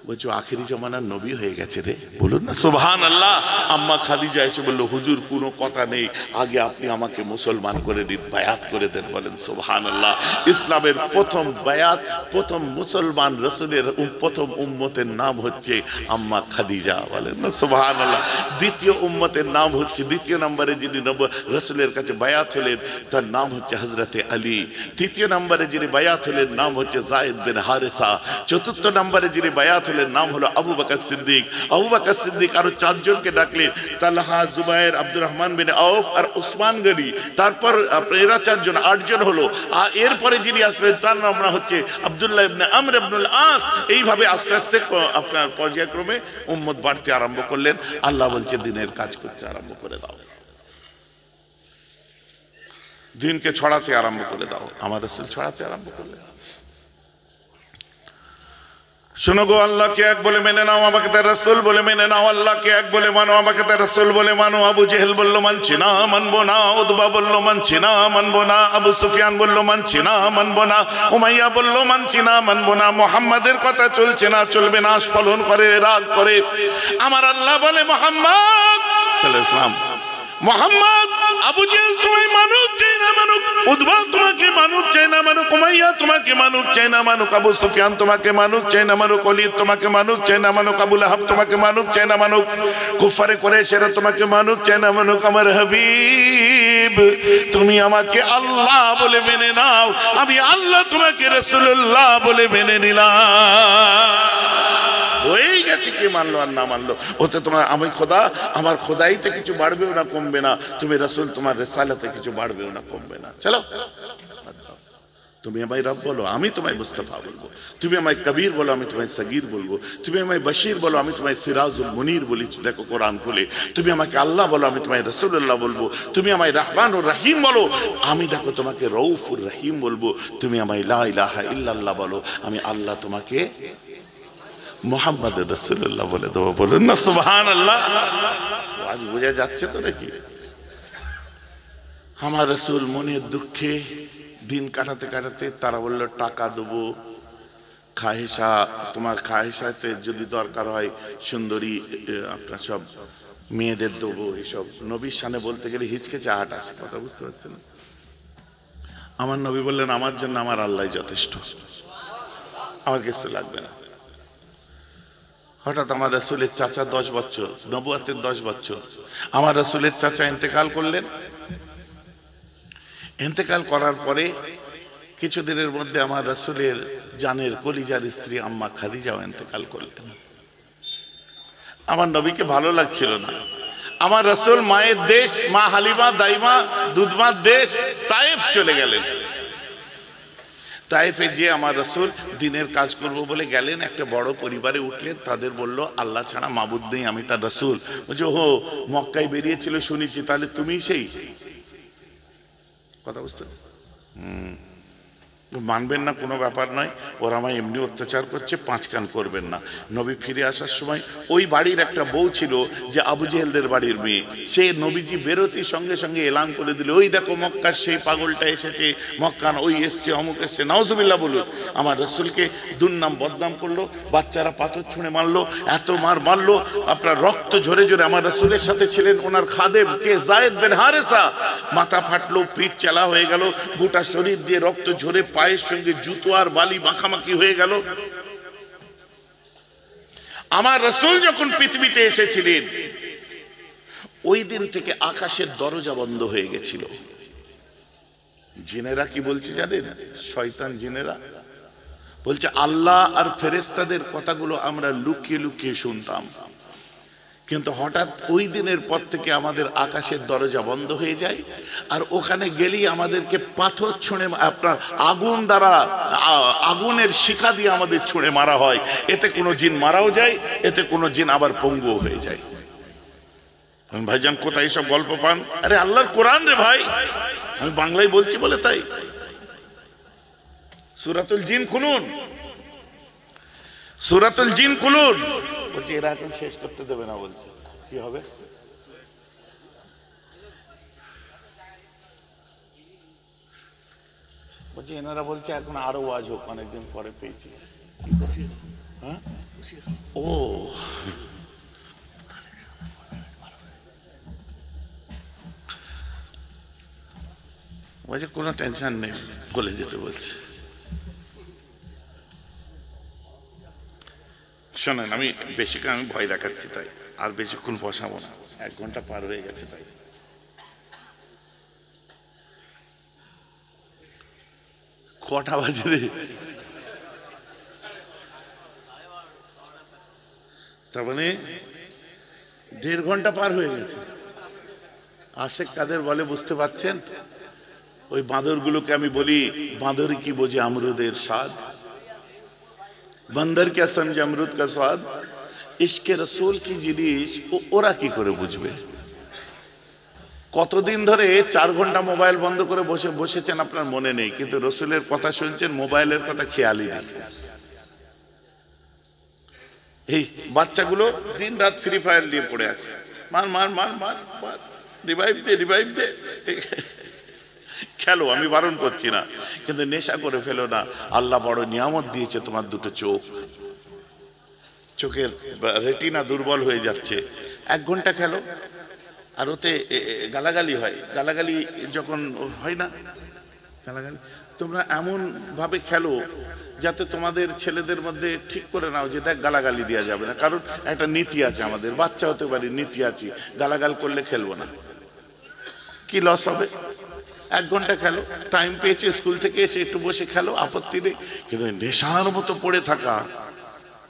বলছো আখেরি জমানার নবী হয়ে গেছে রে, বলুন না সুবহানাল্লাহ। আম্মা খাদিজা এসে বলল, হুজুর কোনো কথা নেই, আগে আপনি আমাকে মুসলমান করে দিন, বায়াত করে দেন। বলেন সুবহানাল্লাহ। ইসলামের প্রথম বায়াত, প্রথম মুসলমান রাসূলের প্রথম উম্মতের নাম হচ্ছে আম্মা খাদিজা। বলেন না সুবহানাল্লাহ। দ্বিতীয় উম্মতের নাম হচ্ছে, দ্বিতীয় নম্বরে যিনি রাসূলের কাছে বায়াত হলেন তার নাম হচ্ছে হযরতে আলী। তৃতীয় নম্বরে যিনি বায়াত হলেন নাম হচ্ছে যায়েদ বিন হারেসা। চতুর্থ নম্বরে যিনি বায়াত হলেন নাম হলো আবু বকর সিদ্দিক। আবু বকর সিদ্দিক আরো চারজনকে ডাকলেন, তালহা, জুবায়ের, আব্দুর রহমান বিন আউফ আর উসমান গনি। তারপর এরা চারজন, আটজন হলো। আর এরপরে যিনি আসলেন তার নাম হচ্ছে আব্দুল্লাহ ইবনে আমর ইবনুল আস। এইভাবে আস্তে আস্তে আপনার পর্যায়ক্রমে উম্মত বাড়তে আরম্ভ করলেন। আল্লাহ বলছে দিনের কাজ করতে আরম্ভ করে দাও, দিনকে ছড়াতে আরম্ভ করে দাও। আমার রাসূল ছড়াতে আরম্ভ করলেন। শোনো গো, আল্লাহকে এক বলে মেনে নাও, আমাকে তার রাসূল বলে মেনে নাও। আল্লাহকে এক বলে মানো, আমাকে তার রাসূল বলে মানো। আবু জেহেল বলল মানছি না, মানবো না। উতবা বলল মানছি না, মানবো না। আবু সুফিয়ান বলল মানছি না, মানবো না। উমাইয়া বলল মানছি না, মানবো না। মুহাম্মাদের কথা চলছে না, চলবে না, আস্ফলন করে, রাগ করে। আমার আল্লাহ বলে মুহাম্মদ সাল্লাল্লাহু আলাইহি ওয়াসাল্লাম, মুহাম্মদ, আবু জেহেল তোমায় মানুক চাই না মানুক, উতবা তোমাকে মানুক চাই না মানুক, উমাইয়া তোমাকে মানুক চাই না মানুক, আবু সুফিয়ান তোমাকে মানুক চাই না মানুক, ওলীদ তোমাকে মানুক চাই না মানুক, আবু লাহাব তোমাকে মানুক চাই না মানুক, কুফারে কুরাইশেরা তোমাকে মানুক চাই না মানুক। আমার হাবিব, তুমি আমাকে আল্লাহ বলে মেনে নাও, আমি আল্লাহ তোমাকে রাসূলুল্লাহ বলে মেনে নিলাম। হয়ে গেছে, কে মানলো আর না মানলো ওতে তোমার, আমি খোদা, আমার খোদাইতে কিছু বাড়বেও না কমবে না, তুমি রাসূল তোমার রিসালাতে কিছু বাড়বেও না কমবে না। চলো, তুমি আমায় রব বলো, আমি তোমায় মুস্তাফা বলবো। তুমি আমায় কবির বলো, আমি তোমায় সগীর বলবো। তুমি আমায় বশীর বলো, আমি তোমায় সিরাজুল মুনির বলি, দেখো কোরআন খুলে। তুমি আমাকে আল্লাহ বলো, আমি তোমায় রাসূলুল্লাহ বলবো। তুমি আমায় রহমানুর রহিম বলো, আমি দেখো তোমাকে রউফুর রহিম বলবো। তুমি আমায় লা ইলাহা ইল্লাল্লাহ বলো, আমি আল্লাহ তোমাকে মুহাম্মদ রাসূলুল্লাহ বলে দেবো। বলুন না সুবহানাল্লাহ। আজ বোঝা যাচ্ছে তো নাকি? আমার রাসূল মনের দুঃখে দিন কাটাতে কাটাতে তারা বলল টাকা দেবো, খাহিসা, তোমার খাহিসাতে যদি দরকার হয় সুন্দরী আপনার সব মেয়েদের দেবো। এসব নবীর সামনে বলতে গেলে হিচকে চাহাট আসে, কথা বুঝতে পারছেন না? আমার নবী বললেন আমার জন্য আমার আল্লাহ যথেষ্ট, আমার কিছু লাগবে না। হঠাৎ আমার রাসূলের চাচা 10 বছর, নবুয়তের 10 বছর, আমার রাসূলের চাচা ইন্তেকাল করলেন। ইন্তেকাল করার পরে কিছুদিনের মধ্যে আমার রাসূলের জানের কলিজার স্ত্রী আম্মা খাদিজাও ইন্তেকাল করলেন। আমার নবীকে ভালো লাগছিল না। আমার রাসূল মায়ের দেশ, মা হালিমা দাইমা দুধমার দেশ তায়েফ চলে গেলেন। তায়েফে যে আমার রাসূল দিনের কাজ করব বলে গেলেন, একটা বড় পরিবারে উঠলেন। তাদের বলল আল্লাহ ছাড়া মাবুদ নেই, আমি তার রাসূল। বলছে ও মক্কায় বেরিয়েছিল শুনেছি, তাহলে তুমিই সেই কথা। বুঝতে মানবেন না কোনো ব্যাপার নয়, ওরা আমায় এমনি অত্যাচার করছে, 5 কান করবেন না। নবী ফিরে আসার সময় ওই বাড়ির একটা বউ ছিল যে আবু জেহেলদের বাড়ির মেয়ে, সে নবীজি বেরোতেই সঙ্গে সঙ্গে এলান করে দিল, ওই দেখো মক্কার সেই পাগলটা এসেছে, মক্কান ওই এসছে, অমুক এসছে। নাউজুবিল্লাহ বলুন। আমার রাসূলকে দুর্নাম বদনাম করলো, বাচ্চারা পাথর ছুঁড়ে মারলো, এত মারলো, আপনার রক্ত ঝরে ঝরে। আমার রাসূলের সাথে ছিলেন ওনার খাদেম কে, যায়েদ বিন হারেসা। মাথা ফাটলো, পিঠ চালা হয়ে গেল, গোটা শরীর দিয়ে রক্ত ঝরে, পায়ের সঙ্গে জুতো আর বালি মাখামাখি হয়ে গেল। আমার রাসূল যখন পৃথিবীতে এসেছিলেন ওই দিন থেকে আকাশের দরজা বন্ধ হয়ে গেছিল। জিনেরা কি বলছে জানেন? শয়তান জিনেরা বলছে আল্লাহ আর ফেরেশতাদের কথাগুলো আমরা লুকিয়ে লুকিয়ে শুনতাম, কিন্তু হঠাৎ ওই দিনের পর থেকে আমাদের আকাশের দরজা বন্ধ হয়ে যায়, আর ওখানে গেলেই আমাদেরকে পাথর ছুঁড়ে, আপনার আগুন দ্বারা, আগুনের শিখা দিয়ে আমাদের ছুঁড়ে মারা হয়। এতে কোনো জিন মারাও যায়, এতে কোনো জিন আবার পঙ্গুও হয়ে যায়। ভাইজান কোথায় সব গল্প পান? আরে আল্লাহর কোরআন রে ভাই, আমি বাংলায় বলছি বলে তাই। সূরাতুল জিন খুলুন, সূরাতুল জিন খুলুন। বলছে এরা এখন শেষ করতে দেবে না, বলছে কি হবে? বলছে এনারা বলছে এখন আরো ওয়াজ হোক, অনেকদিন পরে পেয়েছি। হ্যাঁ ও বলছে কোনো টেনশন নেই, বলে যেতে বলছে। শোনেন, আমি বেশিক্ষণ আমি ভয় দেখাচ্ছি তাই আর বেশিক্ষণ বসাবো না, 1 ঘন্টা পার হয়ে গেছে তাই। কটা বাজে রে? তার মানে 1.5 ঘন্টা পার হয়ে গেছে। আশেক কাদের বলে বুঝতে পারছেন? ওই বাঁদরগুলোকে আমি বলি, বাঁদর কি বোঝে আমরুদের স্বাদ, বান্দর কে সমঝে অমরুদ কা স্বাদ, ইশকে রসুল কি জিনিস ওরা কি করে বুঝবে? কতদিন ধরে 4 ঘন্টা মোবাইল বন্ধ করে বসেছেন আপনার মনে নেই, কিন্তু রসুলের কথা শুনছেন, মোবাইলের কথা খেয়ালই নেই। এই বাচ্চাগুলো দিন রাত ফ্রি ফায়ার নিয়ে পড়ে আছে, মার মার মার মার মার, রিভাইভ দে রিভাইভ দে। খেলো, আমি বারণ করছি না, কিন্তু নেশা করে ফেলো না। আল্লাহ বড় নিয়ামত দিয়েছে তোমার 2টো চোখ, চোখের রেটিনা দুর্বল হয়ে যাচ্ছে। 1 ঘন্টা খেলো, আর ওতে গালাগালি হয়, গালাগালি যখন হয় না গালাগালি, তোমরা এমন ভাবে খেলো যাতে তোমাদের ছেলেদের মধ্যে ঠিক করে নাও যে দেখ গালাগালি দেওয়া যাবে না, কারণ একটা নীতি আছে, আমাদের বাচ্চা হতে পারে, নীতি আছে, গালাগাল করলে খেলবো না। কি লস হবে? 1 ঘন্টা খেলো, টাইম পেয়েছে স্কুল থেকে এসে একটু বসে খেলো, আপত্তি নেই, কিন্তু নেশার মতো পড়ে থাকা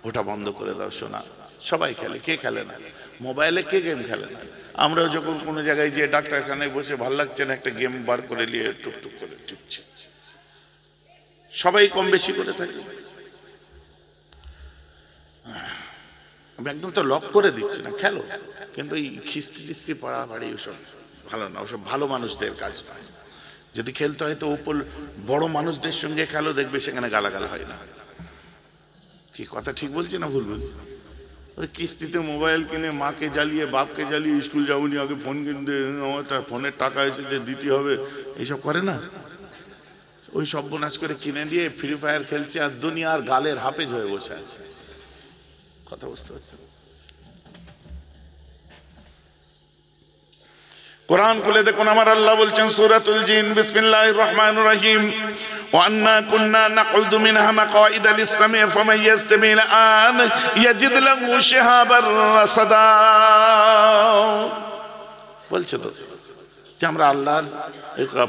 ওটা বন্ধ করে দাও। শোনা, সবাই খেলে, কে খেলে না? মোবাইলে কে গেম খেলে না? আমরাও যখন কোনো জায়গায় যে ডাক্তারখানায় বসে ভাল লাগছে না, একটা গেম বার করে নিয়ে টুকটুক করে টিপছে, সবাই কম বেশি করে থাকে। আমি একদম তো লক করে দিচ্ছি না, খেলো, কিন্তু এই খিস্তি টিস্তি পড়াবাড়ি ওসব ভালো না, ওসব ভালো মানুষদের কাজ নয়। যদি খেলতে হয় তো উপর বড় মানুষদের সঙ্গে খেলো, দেখবে সেখানে গালাগাল হয় না। কি কথা ঠিক বলছি না ভুল বলছি? ওই কিস্তিতে মোবাইল কিনে মাকে জ্বালিয়ে বাপকে জ্বালিয়ে স্কুল যাবনি, আগে ফোন কিনতে, আমার ফোনের টাকা এসেছে দিতে হবে, এইসব করে না? ওই সর্বনাশ করে কিনে নিয়ে ফ্রি ফায়ার খেলছে আর দুনিয়ার গালের হাফেজ হয়ে বসে আছে। কথা বুঝতে পারছেন? কোরআন খুলে দেখুন, আমার আল্লাহ বলছেন সূরাতুল জিন, বিসমিল্লাহির রহমানির রহিম, وأنا كنا نقعد منها مقاعد للسمع فمن يستمع الآن يجد له شهابا رصدا। বলছে তো যে আমরা আল্লাহর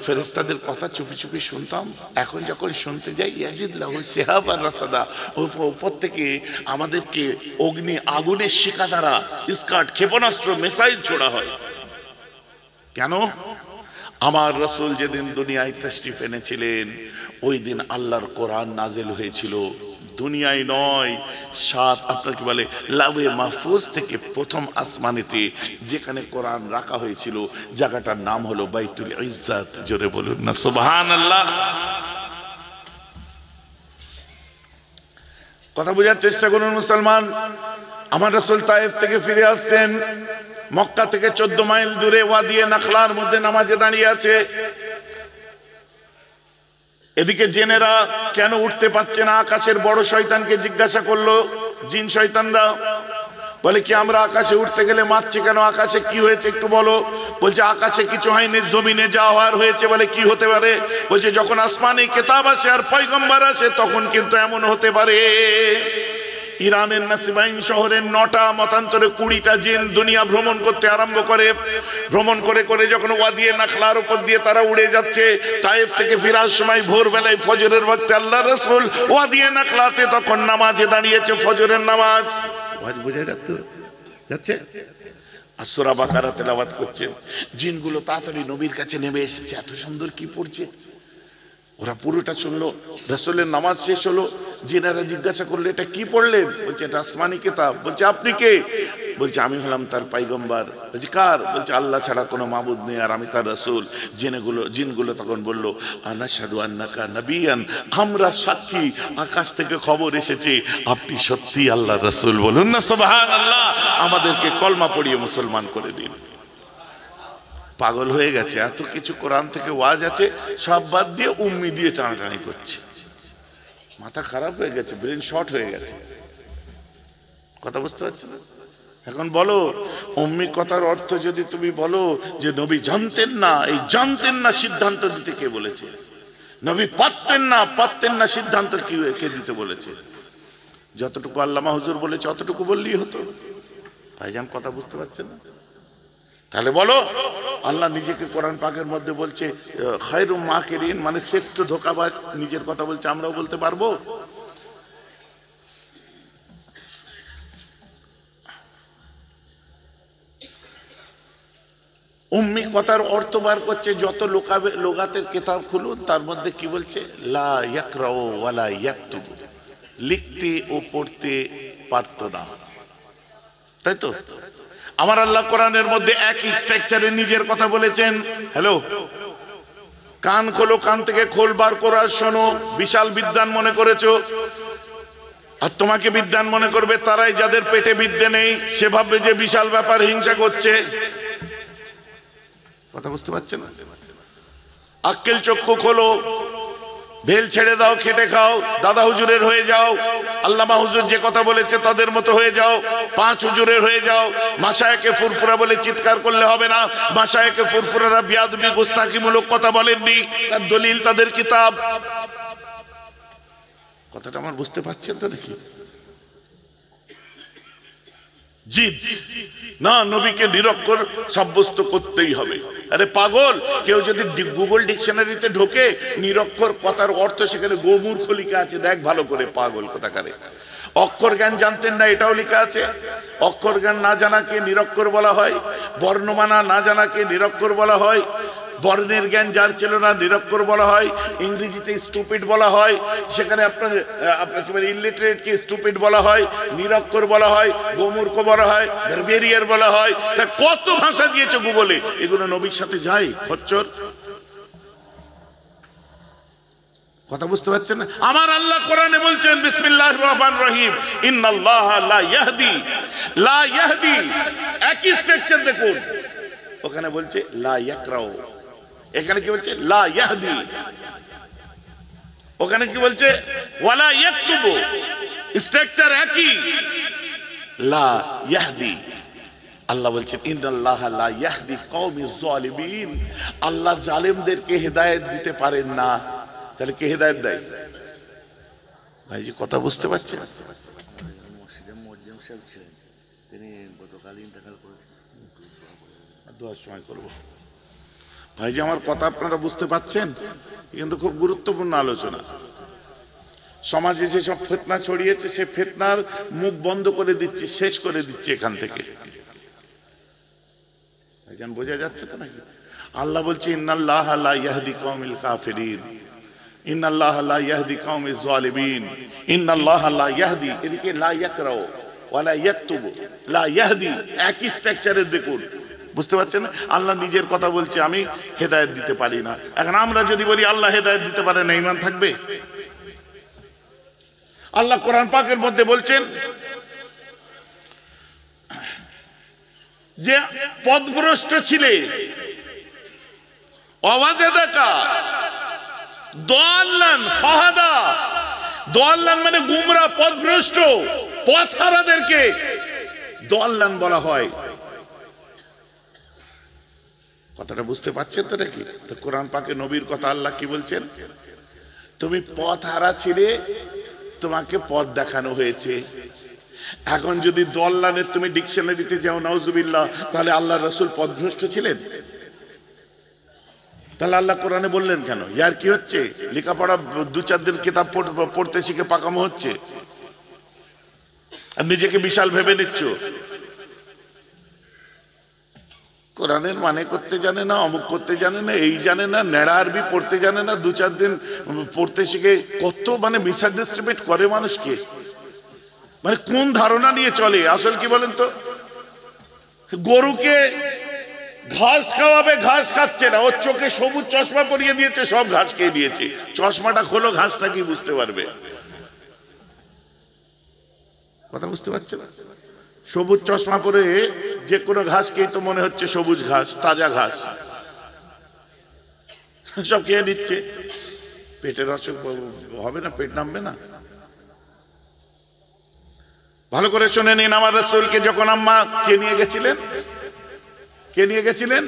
ফেরেশতাদের কথা চুপি চুপি শুনতাম, এখন যখন শুনতে যাই ইয়াজিদ লাহু শিহাবান রাসাদা, উপর থেকে আমাদেরকে অগ্নি আগুনের শিখা দ্বারা স্কার্ট, ক্ষেপণাস্ত্র, মিসাইল ছোড়া হয়। কেন? আমার রাসূল যেদিন দুনিয়ায় তাশরিফ এনেছিলেন, ওই দিন আল্লাহর কোরআন নাজিল হয়েছিল। দুনিয়ায় নয়, আপনার কি বলে লাউহে মাহফুজ থেকে প্রথম আসমানেতে যেখানে কোরআন রাখা হয়েছিল, জায়গাটার নাম হলো বাইতুল ইজ্জাত। জোরে বলুন না সুবহানাল্লাহ। কথা বোঝার চেষ্টা করুন মুসলমান। আমার রাসূল তায়েফ থেকে ফিরে আসছেন, মক্কা থেকে 14 মাইল দূরে ওয়াদিয়ে নাখলার মধ্যে নামাজে দাঁড়িয়ে আছে। এদিকে জেনেরা কেন উঠতে পারছে না, আকাশের বড় শয়তানকে জিজ্ঞাসা করলো। জিন শয়তানরা বলে কি আমরা আকাশে উঠতে গেলে মারছি কেন, আকাশে কি হয়েছে একটু বলো। বলছে আকাশে কিছু হয়নি, জমিনে যা হওয়ার হয়েছে। বলে কি হতে পারে? বলছে যখন আসমানে কিতাব আসে আর পয়গম্বর আসে তখন কিন্তু এমন হতে পারে। ইরানের নাসিবাইন শহরের 9টা মতান্তরে 20টা জিন দুনিয়া ভ্রমণ করতে আরম্ভ করে। ভ্রমণ করে করে যখন ওয়াদিয়ে নাখলার উপর দিয়ে তারা উড়ে যাচ্ছে, তায়েফ থেকে ফেরার সময় ভোরবেলায় ফজরের ওয়াক্তে আল্লাহ রাসূল ওয়াদিয়ে নাখলাতে তখন নামাজে দাঁড়িয়েছে, ফজরের নামাজ। ওয়াজ বুঝে যাচ্ছে? আর সূরা বাকারা তেলাওয়াত করছেন। জিনগুলো তাড়াতাড়ি নবীর কাছে নেমে এসেছে, এত সুন্দর কি পড়ছে। ওরা পুরোটা শুনলো। রাসূলের নামাজ শেষ হলো, জিনেরা জিজ্ঞাসা করলো এটা কি পড়লেন? বলছে এটা আসমানি কিতাব। বলছে আপনি কে? বলছে আমি হলাম তার পয়গম্বর। বলছে কার? বলছে আল্লাহ ছাড়া কোনো মাবুদ নেই আর আমি তার রাসূল। জিনগুলো তখন বললো আনাশহাদু আন্নাকা নবিয়ান, আমরা সাক্ষী, আকাশ থেকে খবর এসেছে আপনি সত্যি আল্লাহর রাসূল। বলুন না সুবহানাল্লাহ। আমাদেরকে কলমা পড়িয়ে মুসলমান করে দিন। পাগল হয়ে গেছে, এত কিছু কোরআন থেকে ওয়াজ আছে সব বাদ দিয়ে উম্মি দিয়ে টানাটানি করছে। মাথা খারাপ হয়ে গেছে, ব্রেন শর্ট হয়ে গেছে। কথা বুঝতে পারছো না? এখন বলো, উম্মি কথার অর্থ যদি তুমি বলো যে নবী জানতেন না, এই জানতেন না সিদ্ধান্ত দিতে কে বলেছে? নবী পারতেন না সিদ্ধান্ত কে দিতে বলেছে? যতটুকু আল্লামা হুজুর বলেছে অতটুকু বললেই হতো। ভাইজান কথা বুঝতে পারছেন না? তাহলে বলো, আল্লাহ নিজেকে কোরআন পাকের মধ্যে বলছে খায়রুম মাকিরিন, মানে শ্রেষ্ঠ ধোঁকাবাজ, নিজের কথা বলছে, আমরাও বলতে পারবো? উম্মি কথার অর্থ বার করছে, যত লোগাতের কিতাব খুলুন তার মধ্যে কি বলছে? লা ইয়াকরাউ ওয়ালা ইয়াকতুবু, লিখতে ও পড়তে পারতো না, তাই তো? আমার আল্লাহ কোরআনের মধ্যে একই স্ট্রাকচারে নিজের কথা বলেছেন। হ্যালো, কান খোলো, কান থেকে খোল বার করার শোনো। বিশাল বিদ্যান মনে করেছো, আর তোমাকে বিদ্যান মনে করবে তারাই যাদের পেটে বিদ্যে নেই। সে ভাববে যে বিশাল ব্যাপার, হিংসা করছে। কথা বুঝতে পারছেন না? আক্কেল চক্ষু খোলো, ভেল ছেড়ে দাও, খেটে খাও, দাদা হুজুরের হয়ে যাও, আল্লামা হুজুর যে কথা বলেছে তাদের মতো হয়ে যাও, 5 হুজুরের হয়ে যাও। মাশায়েখে ফুরফুরা বলে চিৎকার করলে হবে না। মাশায়েখে ফুরফুরারা বিয়াদবি গোস্তাকিমূলক কথা বলেননি, তার দলিল তাদের কিতাব। কথাটা আমার বুঝতে পারছেন তো নাকি? জিদ না, নবীকে নিরক্ষর সাব্যস্ত করতেই হবে। আরে পাগল, কেউ যদি গুগল ডিকশনারিতে ঢোকে নিরক্ষর কথার অর্থ সেখানে গোমূর্খ লেখা আছে, দেখ ভালো করে, পাগল কোথাকারে। অক্ষর জ্ঞান জানতেন না, এটাও লেখা আছে। অক্ষর জ্ঞান না জানাকে নিরক্ষর বলা হয়, বর্ণমালা না জানাকে নিরক্ষর বলা হয়, বর্ণের জ্ঞান যার ছিল না নিরক্ষর বলা হয়, ইংরেজিতে স্টুপিড বলা হয়, সেখানে আপনার ইলিটারেটকে স্টুপিড বলা হয়, নিরক্ষর বলা হয়, গোমূর্খ বলা হয়, বারবেরিয়ার বলা হয়। তা কত ভাষা দিয়েছে গুগলে, এগুলো নবীর সাথে যায় খচ্চর? কথা বুঝতে পারছেন না? আমার আল্লাহ কোরআনে বলছেন বিসমিল্লাহির রহমানির রহিম, ইন্নাল্লাহা লা ইয়াহদি, একই স্ট্রাকচার দেখুন। ওখানে বলছে লা ইয়াকরাউ, এখানে কি বলছে? লা ইয়াহদি। ওখানে কি বলছে? ওয়ালা ইয়াকতুবু, স্ট্রাকচার একই, লা ইয়াহদি। আল্লাহ বলছেন ইন্নাল্লাহা লা ইয়াহদি কওমিজ জালিমিন, আল্লাহ জালেমদেরকে হেদায়েত দিতে পারেন না। তাহলে কে হেদায়েত দেয়? ভাই যে কথা বুঝতে পারছেন? তিনি গতকাল ইন্তেকাল করেছেন, দোয়ার সময় করবো। ভাই যে আমার কথা আপনারা বুঝতে পাচ্ছেন? কিন্তু খুব গুরুত্বপূর্ণ আলোচনা। সমাজে যেসব ফিতনা ছড়িয়েছে, সে ফিতনার মুখ বন্ধ করে দিচ্ছে, শেষ করে দিচ্ছে এখান থেকে। ভাইজান বোঝা যাচ্ছে তো নাকি? আল্লাহ বলছে ইন্নাল্লাহা লা ইয়াহদি কওমিল কাফিরিন, ইন্নাল্লাহা লা ইয়াহদি কওমিজ জালিমিন, ইন্নাল্লাহা লা ইয়াহদি। এদিকে লা ইয়াকরাউ ওয়ালা ইয়াকতুবু, লা ইয়াহদি, একই স্ট্রাকচারে দেখুন। বুঝতে পারছেন? আল্লাহ নিজের কথা বলছে আমি হেদায়েত দিতে পারি না। এখন আমরা যদি বলি আল্লাহ হেদায়েত দিতে পারে না, ঈমান থাকবে? আল্লাহ কোরআন পাকের মধ্যে বলছেন যে পথভ্রষ্ট ছিলে, অওয়াজাদাকা দাল্লান ফাহাদা। দাল্লান মানে গুমরা, পথভ্রষ্ট, পথহারাদেরকে দাল্লান বলা হয়। কথাটা বুঝতে পারছেন তো নাকি? তো কোরআন পাকে নবীর কথা আল্লাহ কি বলছেন? তুমি পথ হারা ছিলে, তোমাকে পথ দেখানো হয়েছে। এখন যদি দল্লানের তুমি ডিকশনারিতে যাও, নাউজুবিল্লাহ, তাহলে আল্লাহ রাসূল পথভ্রষ্ট ছিলেন? তাহলে আল্লাহ কোরআনে বললেন কেন? ইয়ার কি হচ্ছে? লেখাপড়া 2-4 দিন কিতাব পড়তে শিখে পাকামো হচ্ছে, আর নিজেকে বিশাল ভেবে নিচ্ছ। কোরআনের মানে করতে জানে না, অমুক করতে জানে না, এই জানে না, নেড়া আরবি পড়তে জানে না, 2-4 দিন পড়তে শিখে কত মানে মিসআন্ডারস্ট্যান্ড করে মানুষকে। মানে কোন ধারণা নিয়ে চলে? আসল কি বলেন তো? গরুকে ঘাস খাওয়াবে, ঘাস খাচ্ছে না, ওর চোখে সবুজ চশমা পরিয়ে দিয়েছে, সব ঘাস খেয়ে দিয়েছে। চশমাটা খোলো, ঘাসটা কি বুঝতে পারবে? কথা বুঝতে পারছে না? সবুজ চশমা পরে যে কোনো ঘাসকেই তো মনে হচ্ছে সবুজ ঘাস, তাজা ঘাস, সব খেয়ে নিচ্ছে। পেটের অসুখ হবে না? পেট নামবে না? ভালো করে শুনে নিন, আমার রাসূলকে যখন আম্মা কে নিয়ে গেছিলেন, কে নিয়ে গেছিলেন?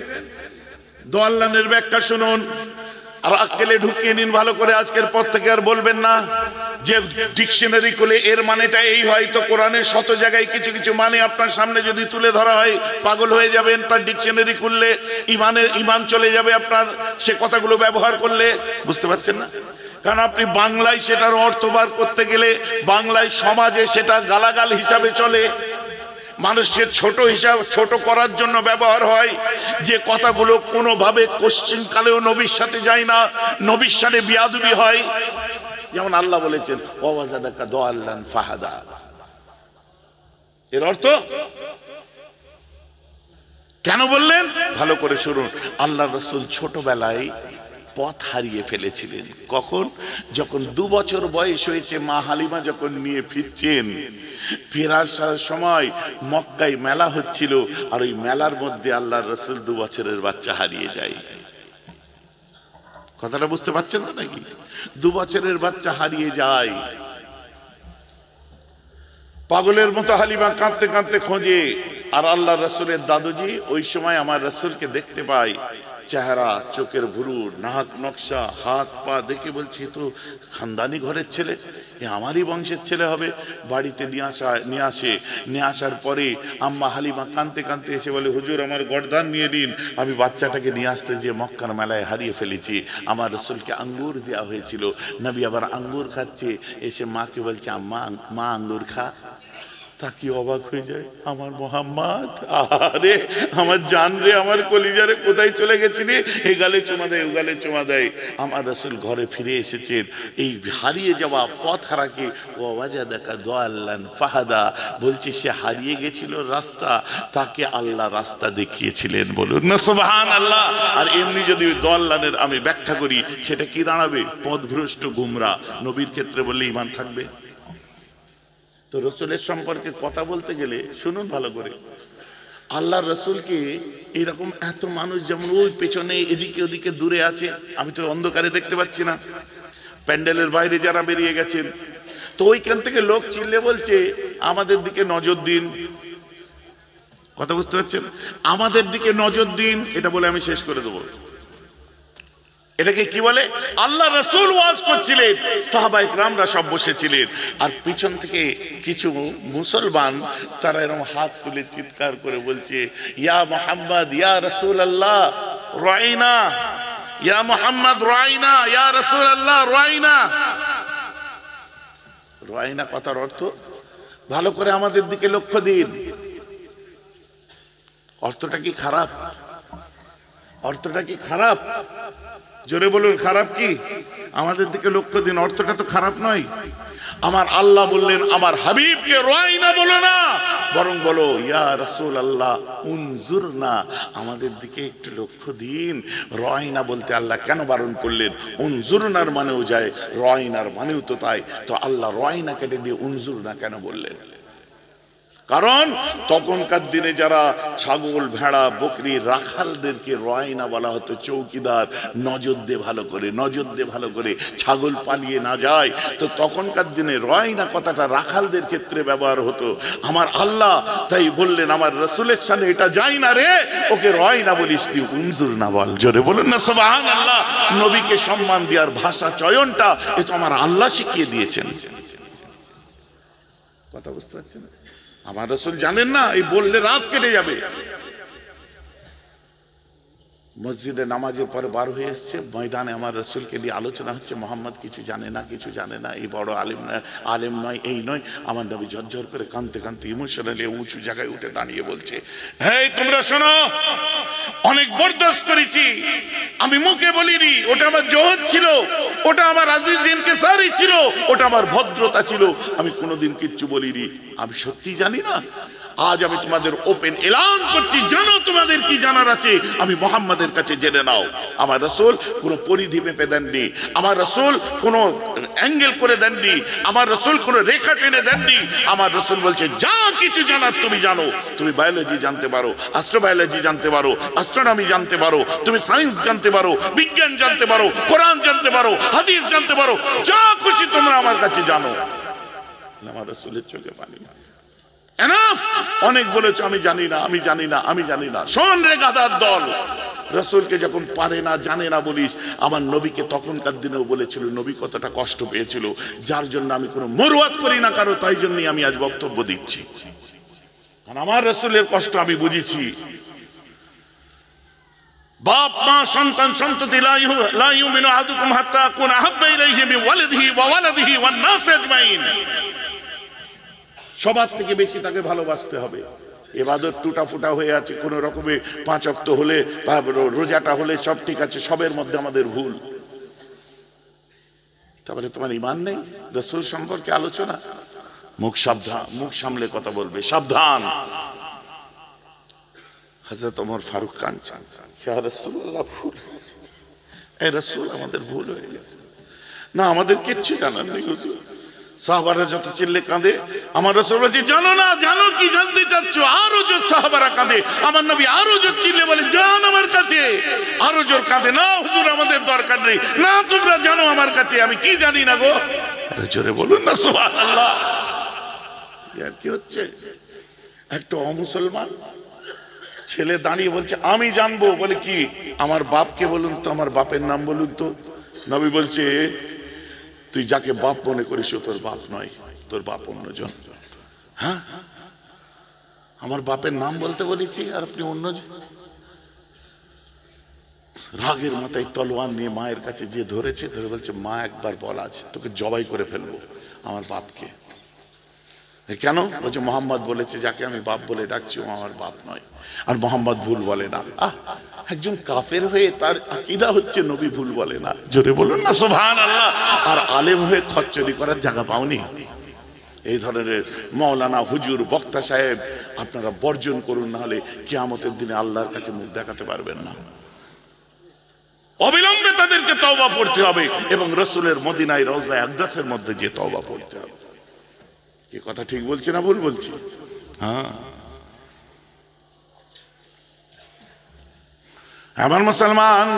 দোয়াল্লানের ব্যাখ্যা শুনুন আর আক্কেলে ঢুকিয়ে নিন ভালো করে। আজকের পর থেকে আর বলবেন না যে ডিকশনারি খুলে এর মানেটা এই হয়, তো কোরআনের শত জায়গায় কিছু কিছু মানে আপনার সামনে যদি তুলে ধরা হয় পাগল হয়ে যাবেন। তার ডিকশনারি খুললে ইমান চলে যাবে আপনার, সে কথাগুলো ব্যবহার করলে। বুঝতে পারছেন না? কারণ আপনি বাংলায় সেটার অর্থ বার করতে গেলে বাংলায় সমাজে সেটা গালাগাল হিসাবে চলে, মানুষকে ছোট করার জন্য ব্যবহার হয়। যে কথাগুলো কোনোভাবে কোশ্চিন কালেও নবীর সাথে যায় না, নবীর সাথে বিয়াদবি হয়। যেমন আল্লাহ বলেছেন ওয়াজাদাকা দাল্লান ফাহাদা, এর অর্থ কেন বললেন ভালো করে শুনুন। আল্লাহ রাসূল ছোটবেলায় পথ হারিয়ে ফেলেছিলেন। কখন? যখন 2 বছর বয়স হয়েছে, মা হালিমা যখন নিয়ে ফিরছেন, ফেরার সময় মক্কায় মেলা হচ্ছিল, আর ওই মেলার মধ্যে আল্লাহ রাসূল 2 বছরের বাচ্চা হারিয়ে যায়। কথাটা বুঝতে পারছেন না নাকি? 2 বছরের বাচ্চা হারিয়ে যায়। পাগলের মতো হালিমা কাঁদতে কাঁদতে খোঁজে, আর আল্লাহ রাসূলের দাদুজি ওই সময় আমার রাসূলকে দেখতে পায়। চেহারা, চোখের ভুরু, নাক নকশা, হাত পা দেখে বলছে তো খানদানি ঘরের ছেলে, এ আমারই বংশের ছেলে হবে। বাড়িতে নিয়ে আসার পরে আম্মা হালিমা কাঁদতে কাঁদতে এসে বলে হুজুর আমার গর্দান নিয়ে নিন, আমি বাচ্চাটাকে নিয়ে আসতে যে মক্কার মেলায় হারিয়ে ফেলেছি। আমার রাসূলকে আঙ্গুর দেওয়া হয়েছিল, নবী আবার আঙ্গুর খাচ্ছে, এসে মাকে বলছে আম্মা মা আঙ্গুর খা। তা কি অবাক হয়ে যায়, আমার মোহাম্মদ, আরে আমার জান রে, আমার কলিজারে কোথায় চলে গেছিলি? এ গালে চুমা দেয়, ও গালে চুমা দেয়। আমার রাসূল ঘরে ফিরে এসেছেন। এই হারিয়ে যাওয়া পথ হারাকে ওয়াজাদাকা দাল্লান ফাহাদা বলছে, সে হারিয়ে গেছিল রাস্তা, তাকে আল্লাহ রাস্তা দেখিয়েছিলেন। বলুন না সুবহানাল্লাহ। আর এমনি যদি দাল্লানের আমি ব্যাখ্যা করি, সেটা কি দাঁড়াবে? পথভ্রষ্ট গুমরা। নবীর ক্ষেত্রে বললে ঈমান থাকবে? তো রসুলের সম্পর্কে কথা বলতে গেলে শুনুন ভালো করে, আল্লাহ রসুলকে এরকম এত মানুষ যেমন ওই পেছনে এদিকে ওদিকে দূরে আছে, আমি তো অন্ধকারে দেখতে পাচ্ছি না, প্যান্ডেলের বাইরে যারা বেরিয়ে গেছেন, তো ওইখান থেকে লোক চিল্লে বলছে আমাদের দিকে নজর দিন। কথা বুঝতে পারছেন? আমাদের দিকে নজর দিন, এটা বলে আমি শেষ করে দেবো। এটাকে কি বলে? আল্লাহ রাসূল ওয়াজ করছিলেন, সাহাবা ইকরামরা সব বসেছিলেন, আর পিছন থেকে কিছু মুসলমান তারা এরকম হাত তুলে চিৎকার করে বলছে ইয়া মুহাম্মদ ইয়া রাসূলুল্লাহ রাইনা, ইয়া মুহাম্মদ রাইনা, ইয়া রাসূলুল্লাহ রাইনা। রাইনা কথার অর্থ ভালো করে আমাদের দিকে লক্ষ্য দিন। অর্থটা কি খারাপ? অর্থটা কি খারাপ? জোরে বলুন, খারাপ কি? আমাদের দিকে লক্ষ্য দিন, অর্থটা তো খারাপ নয়। আমার আল্লাহ বললেন আমার হাবিবকে রাইনা বলো না, বরং বলো ইয়া রাসূলুল্লাহ উনজুরনা, আমাদের দিকে একটু লক্ষ্য দিন। রাইনা বলতে আল্লাহ কেন বারণ করলেন? উনজুরনার মানেও যায়, রাইনার মানেও তো তাই। তো আল্লাহ রাইনা কেটে দিয়ে উনজুরনা কেন বললেন? কারণ তখনকার দিনে যারা ছাগল, ভেড়া, বকরি রাখালদেরকে রাইনা বলা হতো, চৌকিদার, নজর দে ভালো করে, নজর দে ভালো করে ছাগল পালিয়ে না যায়। তো তখনকার দিনে রাইনা কথাটা রাখালদের ক্ষেত্রে ব্যবহার হতো। আমার আল্লাহ তাই বললেন আমার রাসূলের সামনে এটা যাই না রে, ওকে রাইনা বলিস নি, উনজুর না বল। জোরে বলুন না সুবহানাল্লাহ। নবীকে সম্মান দেওয়ার ভাষা চয়নটা এ তো আমার আল্লাহ শিখিয়ে দিয়েছেন। কথা বুঝতে পারছেন? আমার রাসূল জানেন না এই বললে রাত কেটে যাবে। মসজিদে নামাজের পরে বার হয়ে এসছে, ময়দানে আমার রাসূলকে নিয়ে আলোচনা হচ্ছে, মোহাম্মদ কিছু জানে না, কিছু জানে না, এই বড় আলেম নয়, এই নয়। আমার নবী ঝরঝর করে কাঁদতে কাঁদতে ইমোশনালি উঁচু জায়গায় উঠে দাঁড়িয়ে বলছে, হেই তোমরা শোনো, অনেক বরদাস্ত করেছি, আমি মুখে বলিনি, ওটা আমার জহদ ছিল, ওটা আমার আজিজ ইনকিসারি ছিল, ওটা আমার ভদ্রতা ছিল, আমি কোনোদিন কিচ্ছু বলিনি। আমি সত্যি জানি না, আজ আমি তোমাদের ওপেন এলান করছি, জানো তোমাদের কি জানার আছে, আমি মুহাম্মাদের কাছে জেনে নাও। আমার রাসূল কোনো পরিধি মেপে দেননি, আমার রাসূল কোনো অ্যাঙ্গেল করে দেননি, আমার রাসূল কোনো রেখা টেনে দেননি। আমার রাসূল বলছে যা কিছু জানার তুমি জানো, তুমি বায়োলজি জানতে পারো, অ্যাস্ট্রোবায়োলজি জানতে পারো, অ্যাস্ট্রোনমি জানতে পারো, তুমি সায়েন্স জানতে পারো, বিজ্ঞান জানতে পারো, কোরআন জানতে পারো, হাদিস জানতে পারো, যা খুশি তোমরা আমার কাছে জানো। আমার রাসূলের চোখে পানি। এনাফ, অনেক বলেছে আমি জানি না, আমি জানি না, আমি জানি না। শোন রে গাদার দল, রসুলকে যখন পারে না জানে না বলিস, আমার নবীকে তখনকার দিনেও বলেছিল নবী কতটা কষ্ট পেয়েছিল, যার জন্য আমি কোনো মরুয়াত করি না কারো, তাই জন্যই আমি আজ বক্তব্য দিচ্ছি, কারণ আমার রসুলের কষ্ট আমি বুঝেছি। বাপ মা সন্তান সন্ততি লা ইউমিনু আহাদুকুম হাত্তা আকুনা আহাব্বা ইলাইহি মিন ওয়ালিদিহি ওয়া ওয়ালাদিহি ওয়ান নাস আজমাইন। সবার থেকে বেশি তাকে ভালোবাসতে হবে। ইবাদত টুটা ফুটা হয়ে আছে, কোন রকমে 5 ওয়াক্ত হলে বা রোজাটা হলে সব ঠিক আছে, সবের মধ্যে আমাদের ভুল। তারপরে তোমার ঈমান নেই, রাসূল সম্পর্কে আলোচনা, মুখ সাবধান, মুখ সামলে কথা বলবে, সাবধান। হযরত ওমর ফারুক কাঁদছেন, ইয়া রাসূলুল্লাহ ভুল, এই রাসূল আমাদের ভুল হয়ে গেছে। না, আমাদের কিচ্ছু জানার নেই হুজুর। সাহাবারা যত চিল্লে কাঁদে, আমার রাসূল বলছে জানো না, জানো কি জানতে চাচ্ছ? আরো জোর সাহাবারা কাঁদে, আমার নবী আরো জোর চিল্লে বলে জান আমার কাছে, আরো জোর কাঁদে, না হুজুর আমাদের দরকার নেই, না তোমরা জানো আমার কাছে, আমি কি জানি না গো, আরে জোরে বলুন না সুবহানাল্লাহ। আর কি হচ্ছে? একটা অমুসলমান ছেলে দাঁড়িয়ে বলছে আমি জানবো, বলে কি? আমার বাপকে বলুন তো, আমার বাপের নাম বলুন তো। নবী বলছে তুই যাকে বাপ মনে করিস ও তোর বাপ নয়, তোর বাপ অন্যজন। হ্যাঁ, আমার বাপের নাম বলতে বলেছি আর আপনি অন্যজন। রাগের মাথায় তলোয়ার নিয়ে মায়ের কাছে যে ধরেছে, ধরে বলছে মা একবার বল আজ তোকে জবাই করে ফেলবো আমার বাপকে। কেন? বলছে মোহাম্মদ বলেছে যাকে আমি বাপ বলে ডাকছি ও আমার বাপ নয়, আর মোহাম্মদ ভুল বলে না। একজন কাফের হয়ে তার আকীদা হচ্ছে নবী ভুল বলে না, জোরে বলুন না সুবহানাল্লাহ। আর আলেম হয়ে খচ্চরি করার জায়গা পাওনি। এই ধরনের মাওলানা হুজুর বক্তা সাহেব আপনারা বর্জন করুন, না হলে কিয়ামতের দিনে আল্লাহর কাছে মুখ দেখাতে পারবেন না। অবিলম্বে তাদেরকে তওবা পড়তে হবে এবং রাসূলের মদিনায় রওজায়ে আকদাসের মধ্যে যে তওবা পড়তে হবে। এ কথা ঠিক বলছি না ভুল বলছি? হ্যাঁ, আমার মুসলমান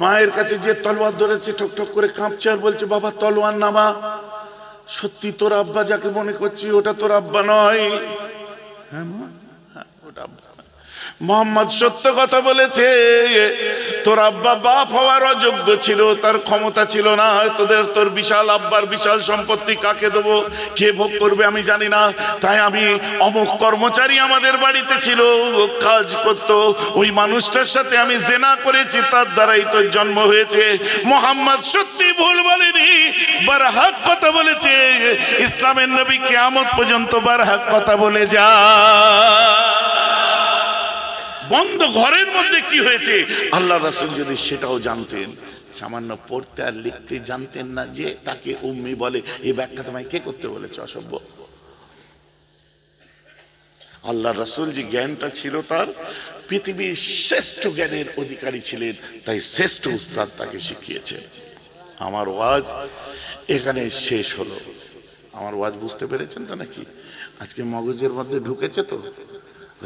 মায়ের কাছে যে তলোয়ার ধরেছে ঠক ঠক করে কাঁপছে আর বলছে বাবা তলোয়ার নামা। সত্যি তোর আব্বা যাকে মনে করছি ওটা তোর আব্বা নয়। হ্যাঁ মা, ওটা আব্বা। মোহাম্মদ সত্য কথা বলেছে, তোর আব্বা বাপ হওয়ার অযোগ্য ছিল, তার ক্ষমতা ছিল না। তোর বিশাল আব্বার বিশাল সম্পত্তি কাকে দেবো, কে ভোগ করবে আমি জানি না। তাই আমি অমুক কর্মচারী আমাদের বাড়িতে ছিল, কাজ করত, ওই মানুষটার সাথে আমি জেনা করেছি, তার দ্বারাই তোর জন্ম হয়েছে। মোহাম্মদ সত্যি ভুল বলেনি, বারহাক কথা বলেছে। ইসলামের নবী কিয়ামত পর্যন্ত বারহাক কথা বলে যা। বন্ধ ঘরের মধ্যে কি হয়েছে আল্লাহ রাসূল যদি সেটাও জানতেন, সামান্য পড়তে আর লিখতে জানতেন না যে তাকে উম্মি বলে, এই ব্যাখ্যা তোমায় কে করতে বলেছে? অসভ্য। আল্লাহ রাসূল যে জ্ঞানটা ছিল তার, পৃথিবীর শ্রেষ্ঠ জ্ঞানের অধিকারী ছিলেন, তাই শ্রেষ্ঠ উস্তাদ তাকে শিখিয়েছে। আমার ওয়াজ এখানে শেষ হলো। আমার ওয়াজ বুঝতে পেরেছেন তো নাকি? আজকে মগজের মধ্যে ঢুকেছে তো?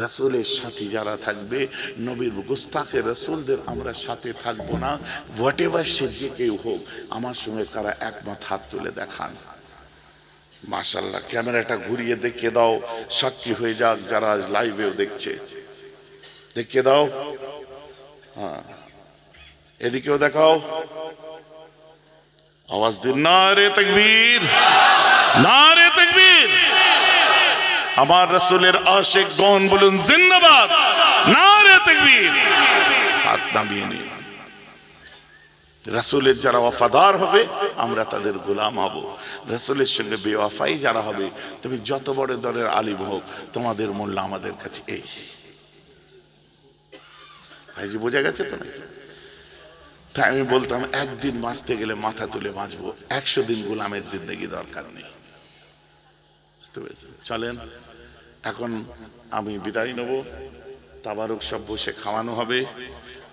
রাসূলের সাথী যারা থাকবে, নবীর গুস্তাখে রাসূলদের আমরা সাথে থাকবো না। হোয়াট এভার সে যে কেউ হোক, আমার সঙ্গে তারা একমত হাত তুলে দেখান। মাশাআল্লাহ, ক্যামেরাটা ঘুরিয়ে দেখিয়ে দাও, সাক্ষী হয়ে যাক যারা আজ লাইভেও দেখছে, দেখিয়ে দাও। হ্যাঁ, এদিকেও দেখাও, আওয়াজ দিন নারে তাকবীর, নারে তাকবীর। আমার রাসূলের আশিক গণ বলুন জিন্দাবাদ, নারে তাকবীর। হাত নামিয়ে নিন। রাসূলের যারা ওয়াফাদার হবে আমরা তাদের গোলাম হব। রাসূলের সঙ্গে বেওয়াফাই যারা হবে, তুমি যত বড় দলের আলিম হোক, তোমাদের মূল্য আমাদের কাছে এই। ভাইজি বোঝা গেছে তো নাকি? তাই আমি বলতাম একদিন বাঁচতে গেলে মাথা তুলে বাঁচবো, 100 দিন গোলামের জিন্দেগি দরকার নেই। বুঝতে পেরেছেন? চলেন এখন আমি বিদায় নেব। তাবারুক সব বসে খাওয়ানো হবে।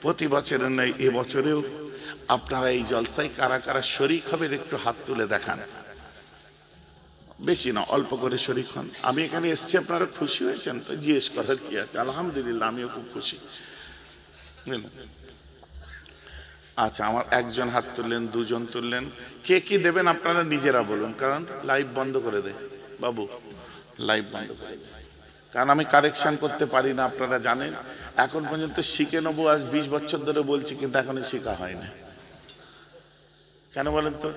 প্রতি বছরের ন্যায় এবছরেও আপনারা এই জলসায় কারা কারা শরীক হবেন একটু হাত তুলে দেখান। বেশি না, অল্প করে শরীক হন। আমি এখানে এসেছি, আপনারা খুশি হয়েছেন তো? জিজ্ঞেস করার কি আছে? আলহামদুলিল্লাহ, আমিও খুব খুশি। আচ্ছা, আমার একজন হাত তুললেন, দুজন তুললেন। কে কি দেবেন আপনারা নিজেরা বলুন, কারণ লাইভ বন্ধ করে দেয় বাবু। লাইভ বন্ধ করে দেন, কারণ আমি কারেকশন করতে পারি না, আপনারা জানেন। এখন পর্যন্ত শিখে নেবো, আজ 20 বছর ধরে বলছি, কিন্তু এখনো শেখা হয় না। কেন বলেন তো?